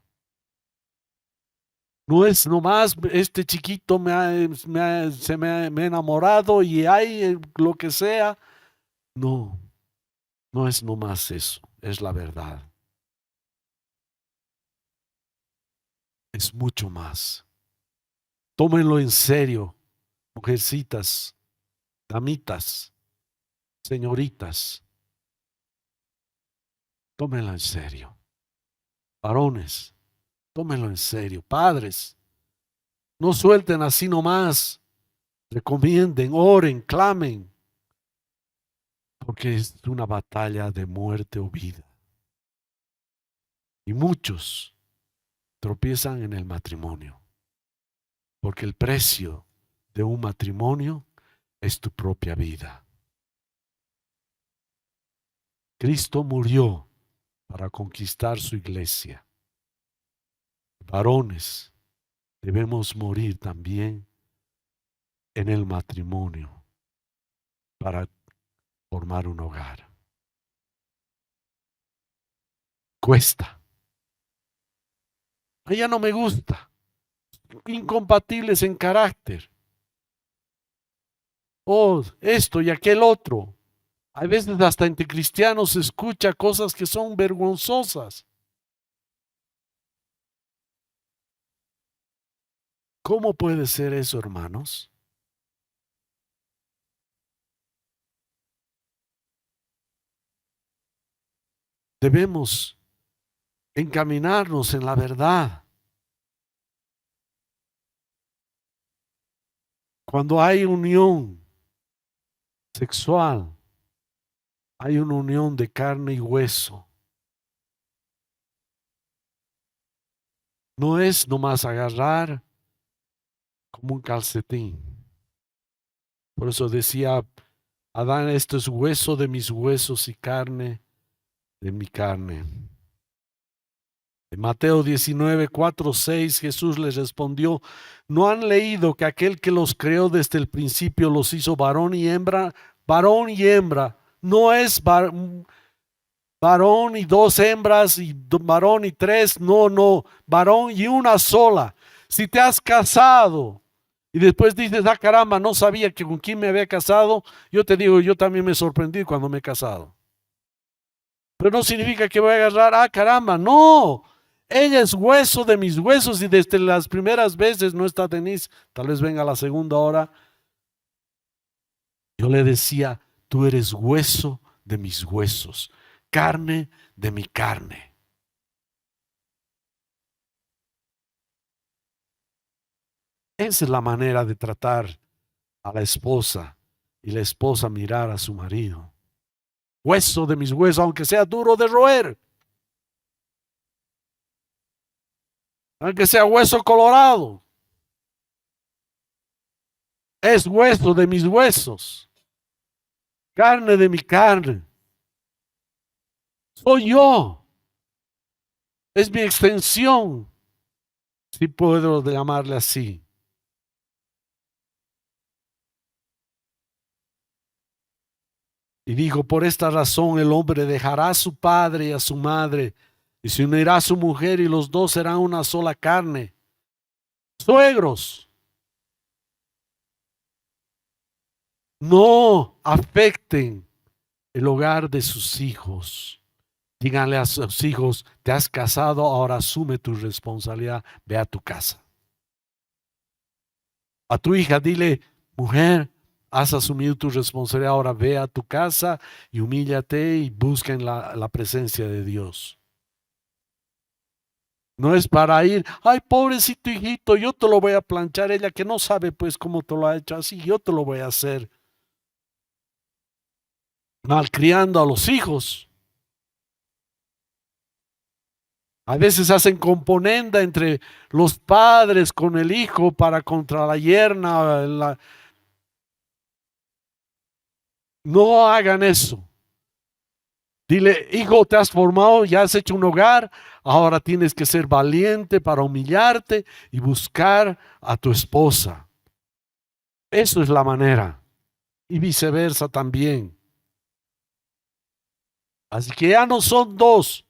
Speaker 2: No es nomás este chiquito me ha enamorado y hay lo que sea. No, no es nomás eso, es la verdad. Es mucho más. Tómenlo en serio, mujercitas, damitas, señoritas. Tómenlo en serio. Varones, tómenlo en serio. Padres, no suelten así nomás. Recomienden, oren, clamen, porque es una batalla de muerte o vida. Y muchos tropiezan en el matrimonio, porque el precio de un matrimonio es tu propia vida. Cristo murió para conquistar su iglesia. Varones, debemos morir también en el matrimonio para formar un hogar. Cuesta, ella no me gusta, incompatibles en carácter, o esto y aquel otro. A veces hasta entre cristianos se escucha cosas que son vergonzosas. ¿Cómo puede ser eso, hermanos? Debemos encaminarnos en la verdad. Cuando hay unión sexual, hay una unión de carne y hueso. No es nomás agarrar como un calcetín. Por eso decía Adán, esto es hueso de mis huesos y carne de mi carne. En Mateo 19, 4, 6, Jesús les respondió, ¿no han leído que aquel que los creó desde el principio los hizo varón y hembra? Varón y hembra. No es varón y dos hembras y varón y tres. No, no. Varón y una sola. Si te has casado y después dices, ah, caramba, no sabía que con quién me había casado, yo te digo, yo también me sorprendí cuando me he casado. Pero no significa que voy a agarrar, ah, caramba, no. Ella es hueso de mis huesos y desde las primeras veces no está Denise, tal vez venga la segunda hora. Yo le decía, tú eres hueso de mis huesos, carne de mi carne. Esa es la manera de tratar a la esposa y la esposa mirar a su marido. Hueso de mis huesos, aunque sea duro de roer. Aunque sea hueso colorado. Es hueso de mis huesos. Carne de mi carne. Soy yo. Es mi extensión. Si puedo llamarle así. Y dijo, por esta razón el hombre dejará a su padre y a su madre y se unirá a su mujer y los dos serán una sola carne. Suegros, no afecten el hogar de sus hijos. Díganle a sus hijos, te has casado, ahora asume tu responsabilidad, ve a tu casa. A tu hija dile, mujer, has asumido tu responsabilidad, ahora ve a tu casa y humíllate y busca en la presencia de Dios. No es para ir, ay, pobrecito hijito, yo te lo voy a planchar, ella que no sabe pues cómo te lo ha hecho así, yo te lo voy a hacer. Malcriando a los hijos. A veces hacen componenda entre los padres con el hijo para contra la yerna. No hagan eso. Dile, hijo, te has formado, ya has hecho un hogar, ahora tienes que ser valiente para humillarte y buscar a tu esposa. Eso es la manera. Y viceversa también. Así que ya no son dos,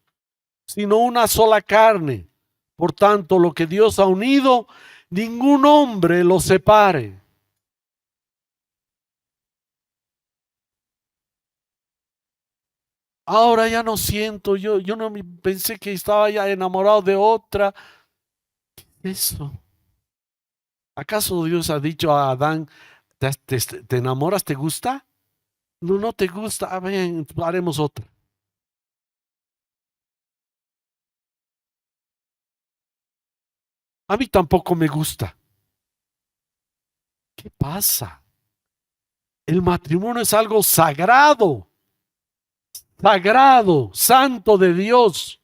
Speaker 2: sino una sola carne. Por tanto, lo que Dios ha unido, ningún hombre lo separe. Ahora ya no siento, yo no pensé que estaba ya enamorado de otra. Eso. ¿Acaso Dios ha dicho a Adán, te enamoras, te gusta? No, no te gusta. Ah, bien, haremos otra. A mí tampoco me gusta. ¿Qué pasa? El matrimonio es algo sagrado, sagrado, santo de Dios.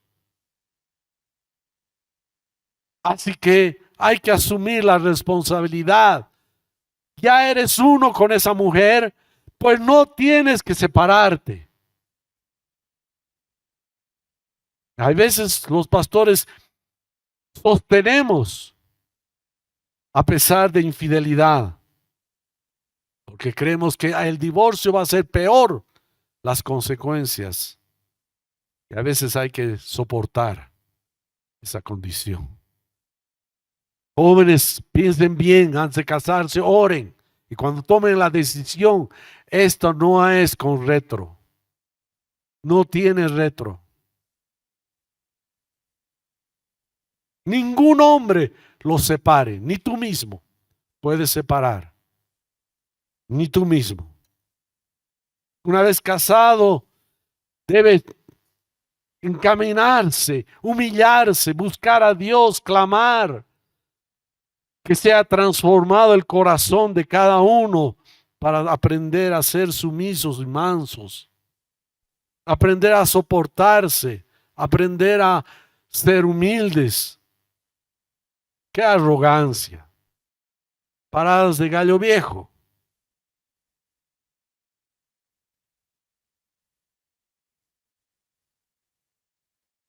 Speaker 2: Así que hay que asumir la responsabilidad. Ya eres uno con esa mujer, pues no tienes que separarte. Hay veces los pastores sostenemos a pesar de infidelidad, porque creemos que el divorcio va a ser peor las consecuencias. Y a veces hay que soportar esa condición. Jóvenes, piensen bien antes de casarse, oren. Y cuando tomen la decisión, esto no es con retro. No tiene retro. Ningún hombre los separe, ni tú mismo puedes separar, ni tú mismo. Una vez casado, debe encaminarse, humillarse, buscar a Dios, clamar, que sea transformado el corazón de cada uno para aprender a ser sumisos y mansos, aprender a soportarse, aprender a ser humildes. ¡Qué arrogancia! Paradas de gallo viejo.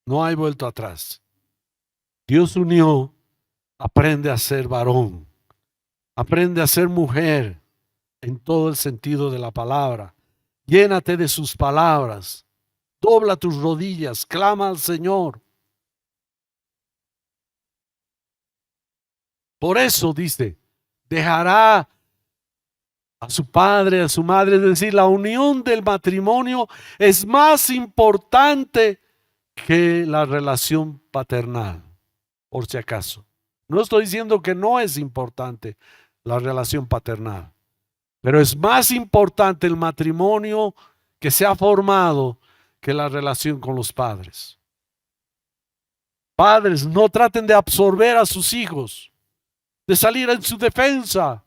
Speaker 2: No hay vuelto atrás. Dios unió, aprende a ser varón, aprende a ser mujer en todo el sentido de la palabra. Llénate de sus palabras, dobla tus rodillas, clama al Señor. Por eso dice, dejará a su padre, a su madre, es decir, la unión del matrimonio es más importante que la relación paternal, por si acaso. No estoy diciendo que no es importante la relación paternal, pero es más importante el matrimonio que se ha formado que la relación con los padres. Padres, no traten de absorber a sus hijos, de salir en su defensa.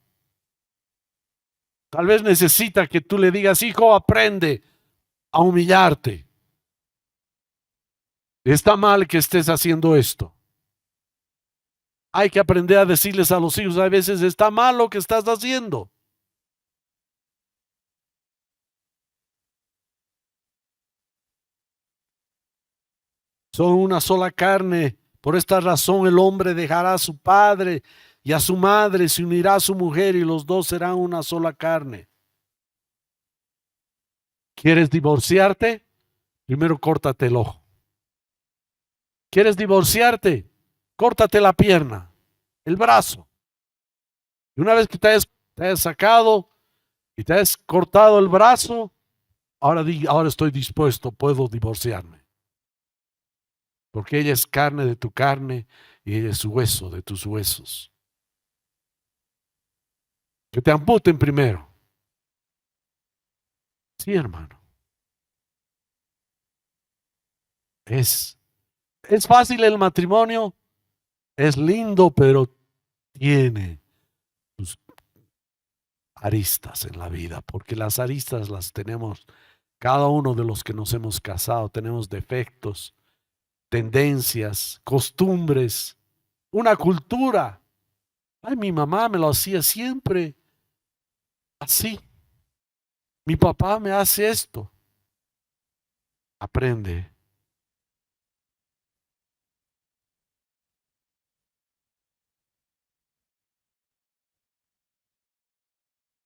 Speaker 2: Tal vez necesita que tú le digas, hijo, aprende a humillarte. Está mal que estés haciendo esto. Hay que aprender a decirles a los hijos, a veces está mal lo que estás haciendo. Son una sola carne. Por esta razón el hombre dejará a su padre y a su madre, se unirá a su mujer y los dos serán una sola carne. ¿Quieres divorciarte? Primero córtate el ojo. ¿Quieres divorciarte? Córtate la pierna, el brazo. Y una vez que te hayas sacado y te hayas cortado el brazo, ahora estoy dispuesto, puedo divorciarme. Porque ella es carne de tu carne y ella es hueso de tus huesos. Que te amputen primero. Sí, hermano. Es fácil el matrimonio, es lindo, pero tiene sus aristas en la vida, porque las aristas las tenemos cada uno de los que nos hemos casado, tenemos defectos, tendencias, costumbres, una cultura. Ay, mi mamá me lo hacía siempre así. Mi papá me hace esto. Aprende.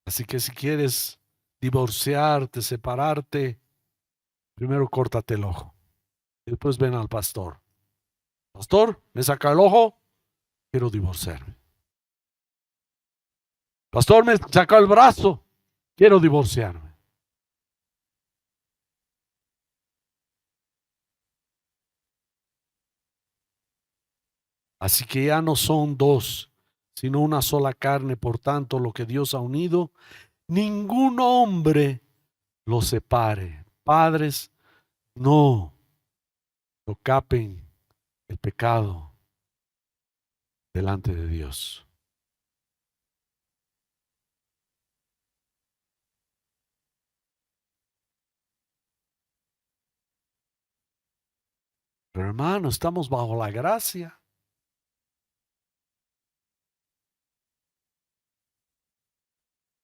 Speaker 2: Así que si quieres divorciarte, separarte, primero córtate el ojo. Y después ven al pastor. Pastor, me saca el ojo, quiero divorciarme. Pastor, me saca el brazo, quiero divorciarme. Así que ya no son dos, sino una sola carne. Por tanto, lo que Dios ha unido, ningún hombre lo separe. Padres, no capen el pecado delante de Dios. Pero hermano, estamos bajo la gracia.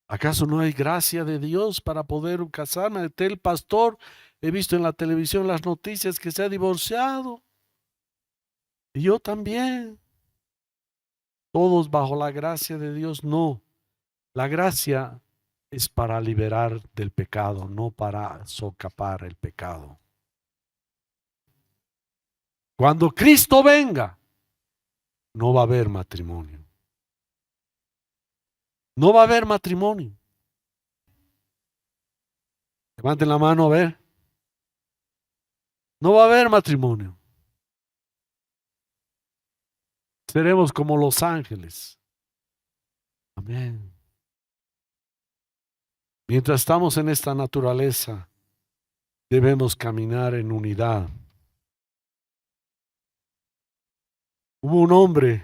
Speaker 2: ¿Acaso no hay gracia de Dios para poder casarme? El pastor, he visto en la televisión las noticias que se ha divorciado. Y yo también. Todos bajo la gracia de Dios, no. La gracia es para liberar del pecado, no para socapar el pecado. Cuando Cristo venga, no va a haber matrimonio. No va a haber matrimonio. Levanten la mano a ver. No va a haber matrimonio. Seremos como los ángeles. Amén. Mientras estamos en esta naturaleza, debemos caminar en unidad. Hubo un hombre,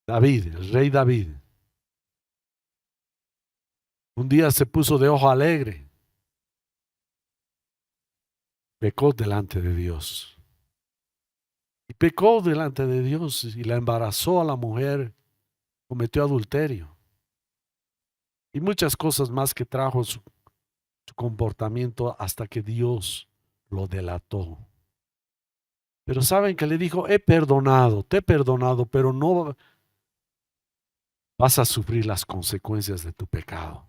Speaker 2: David, el rey David. Un día se puso de ojo alegre. Pecó delante de Dios. Y pecó delante de Dios y la embarazó a la mujer. Cometió adulterio. Y muchas cosas más que trajo su comportamiento hasta que Dios lo delató. Pero saben que le dijo, te he perdonado, pero no vas a sufrir las consecuencias de tu pecado.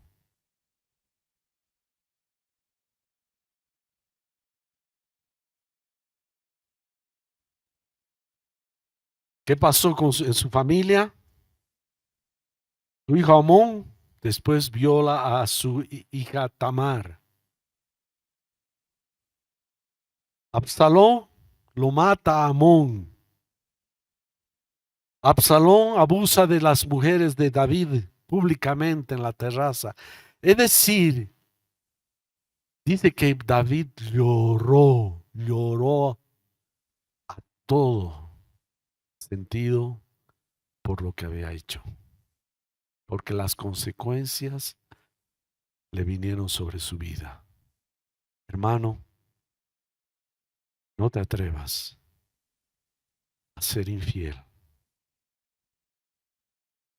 Speaker 2: ¿Qué pasó en su familia? Su hijo Amón después viola a su hija Tamar. Absalón lo mata a Amón. Absalón abusa de las mujeres de David públicamente en la terraza. Es decir, dice que David lloró a todo sentido por lo que había hecho. Porque las consecuencias le vinieron sobre su vida. Hermano, no te atrevas a ser infiel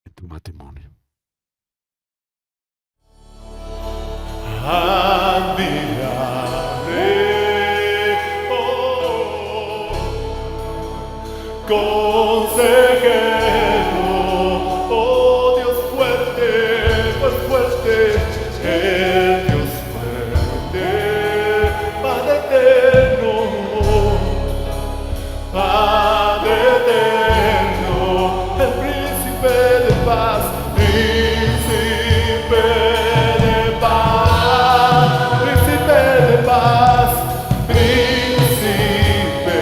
Speaker 2: en tu matrimonio.
Speaker 1: Admiraré, oh, consejero, oh Dios fuerte, pues fuerte, el Dios fuerte, Padre eterno, Padre eterno, el príncipe de paz, príncipe de paz, príncipe de paz, príncipe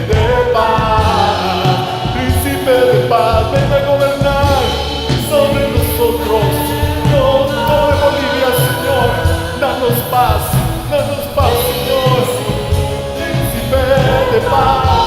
Speaker 1: de paz, príncipe de paz, ven a gobernar sobre nosotros, con toda Bolivia, Señor, danos paz, Señor, príncipe de paz.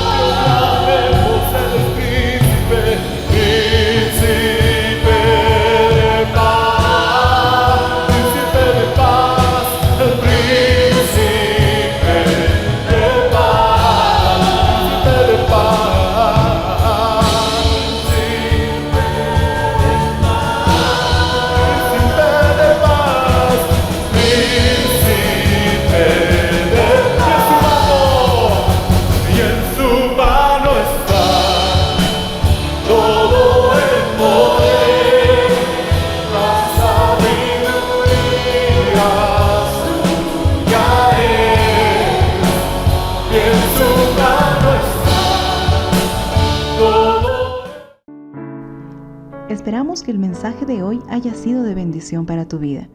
Speaker 3: Esperamos que el mensaje de hoy haya sido de bendición para tu vida.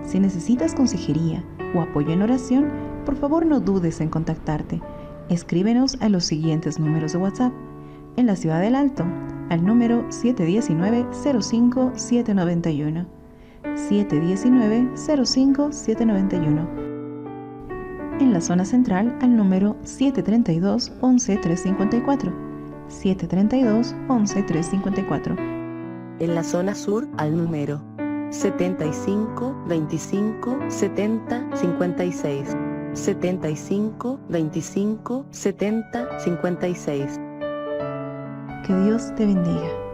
Speaker 3: Si necesitas consejería o apoyo en oración, por favor no dudes en contactarte. Escríbenos a los siguientes números de WhatsApp. En la Ciudad del Alto, al número 719-05-791. 719-05-791. En la zona central, al número 732-11-354. 732-11-354.
Speaker 4: En la zona sur, al número 75 25 70 56. 75 25 70 56.
Speaker 3: Que Dios te bendiga.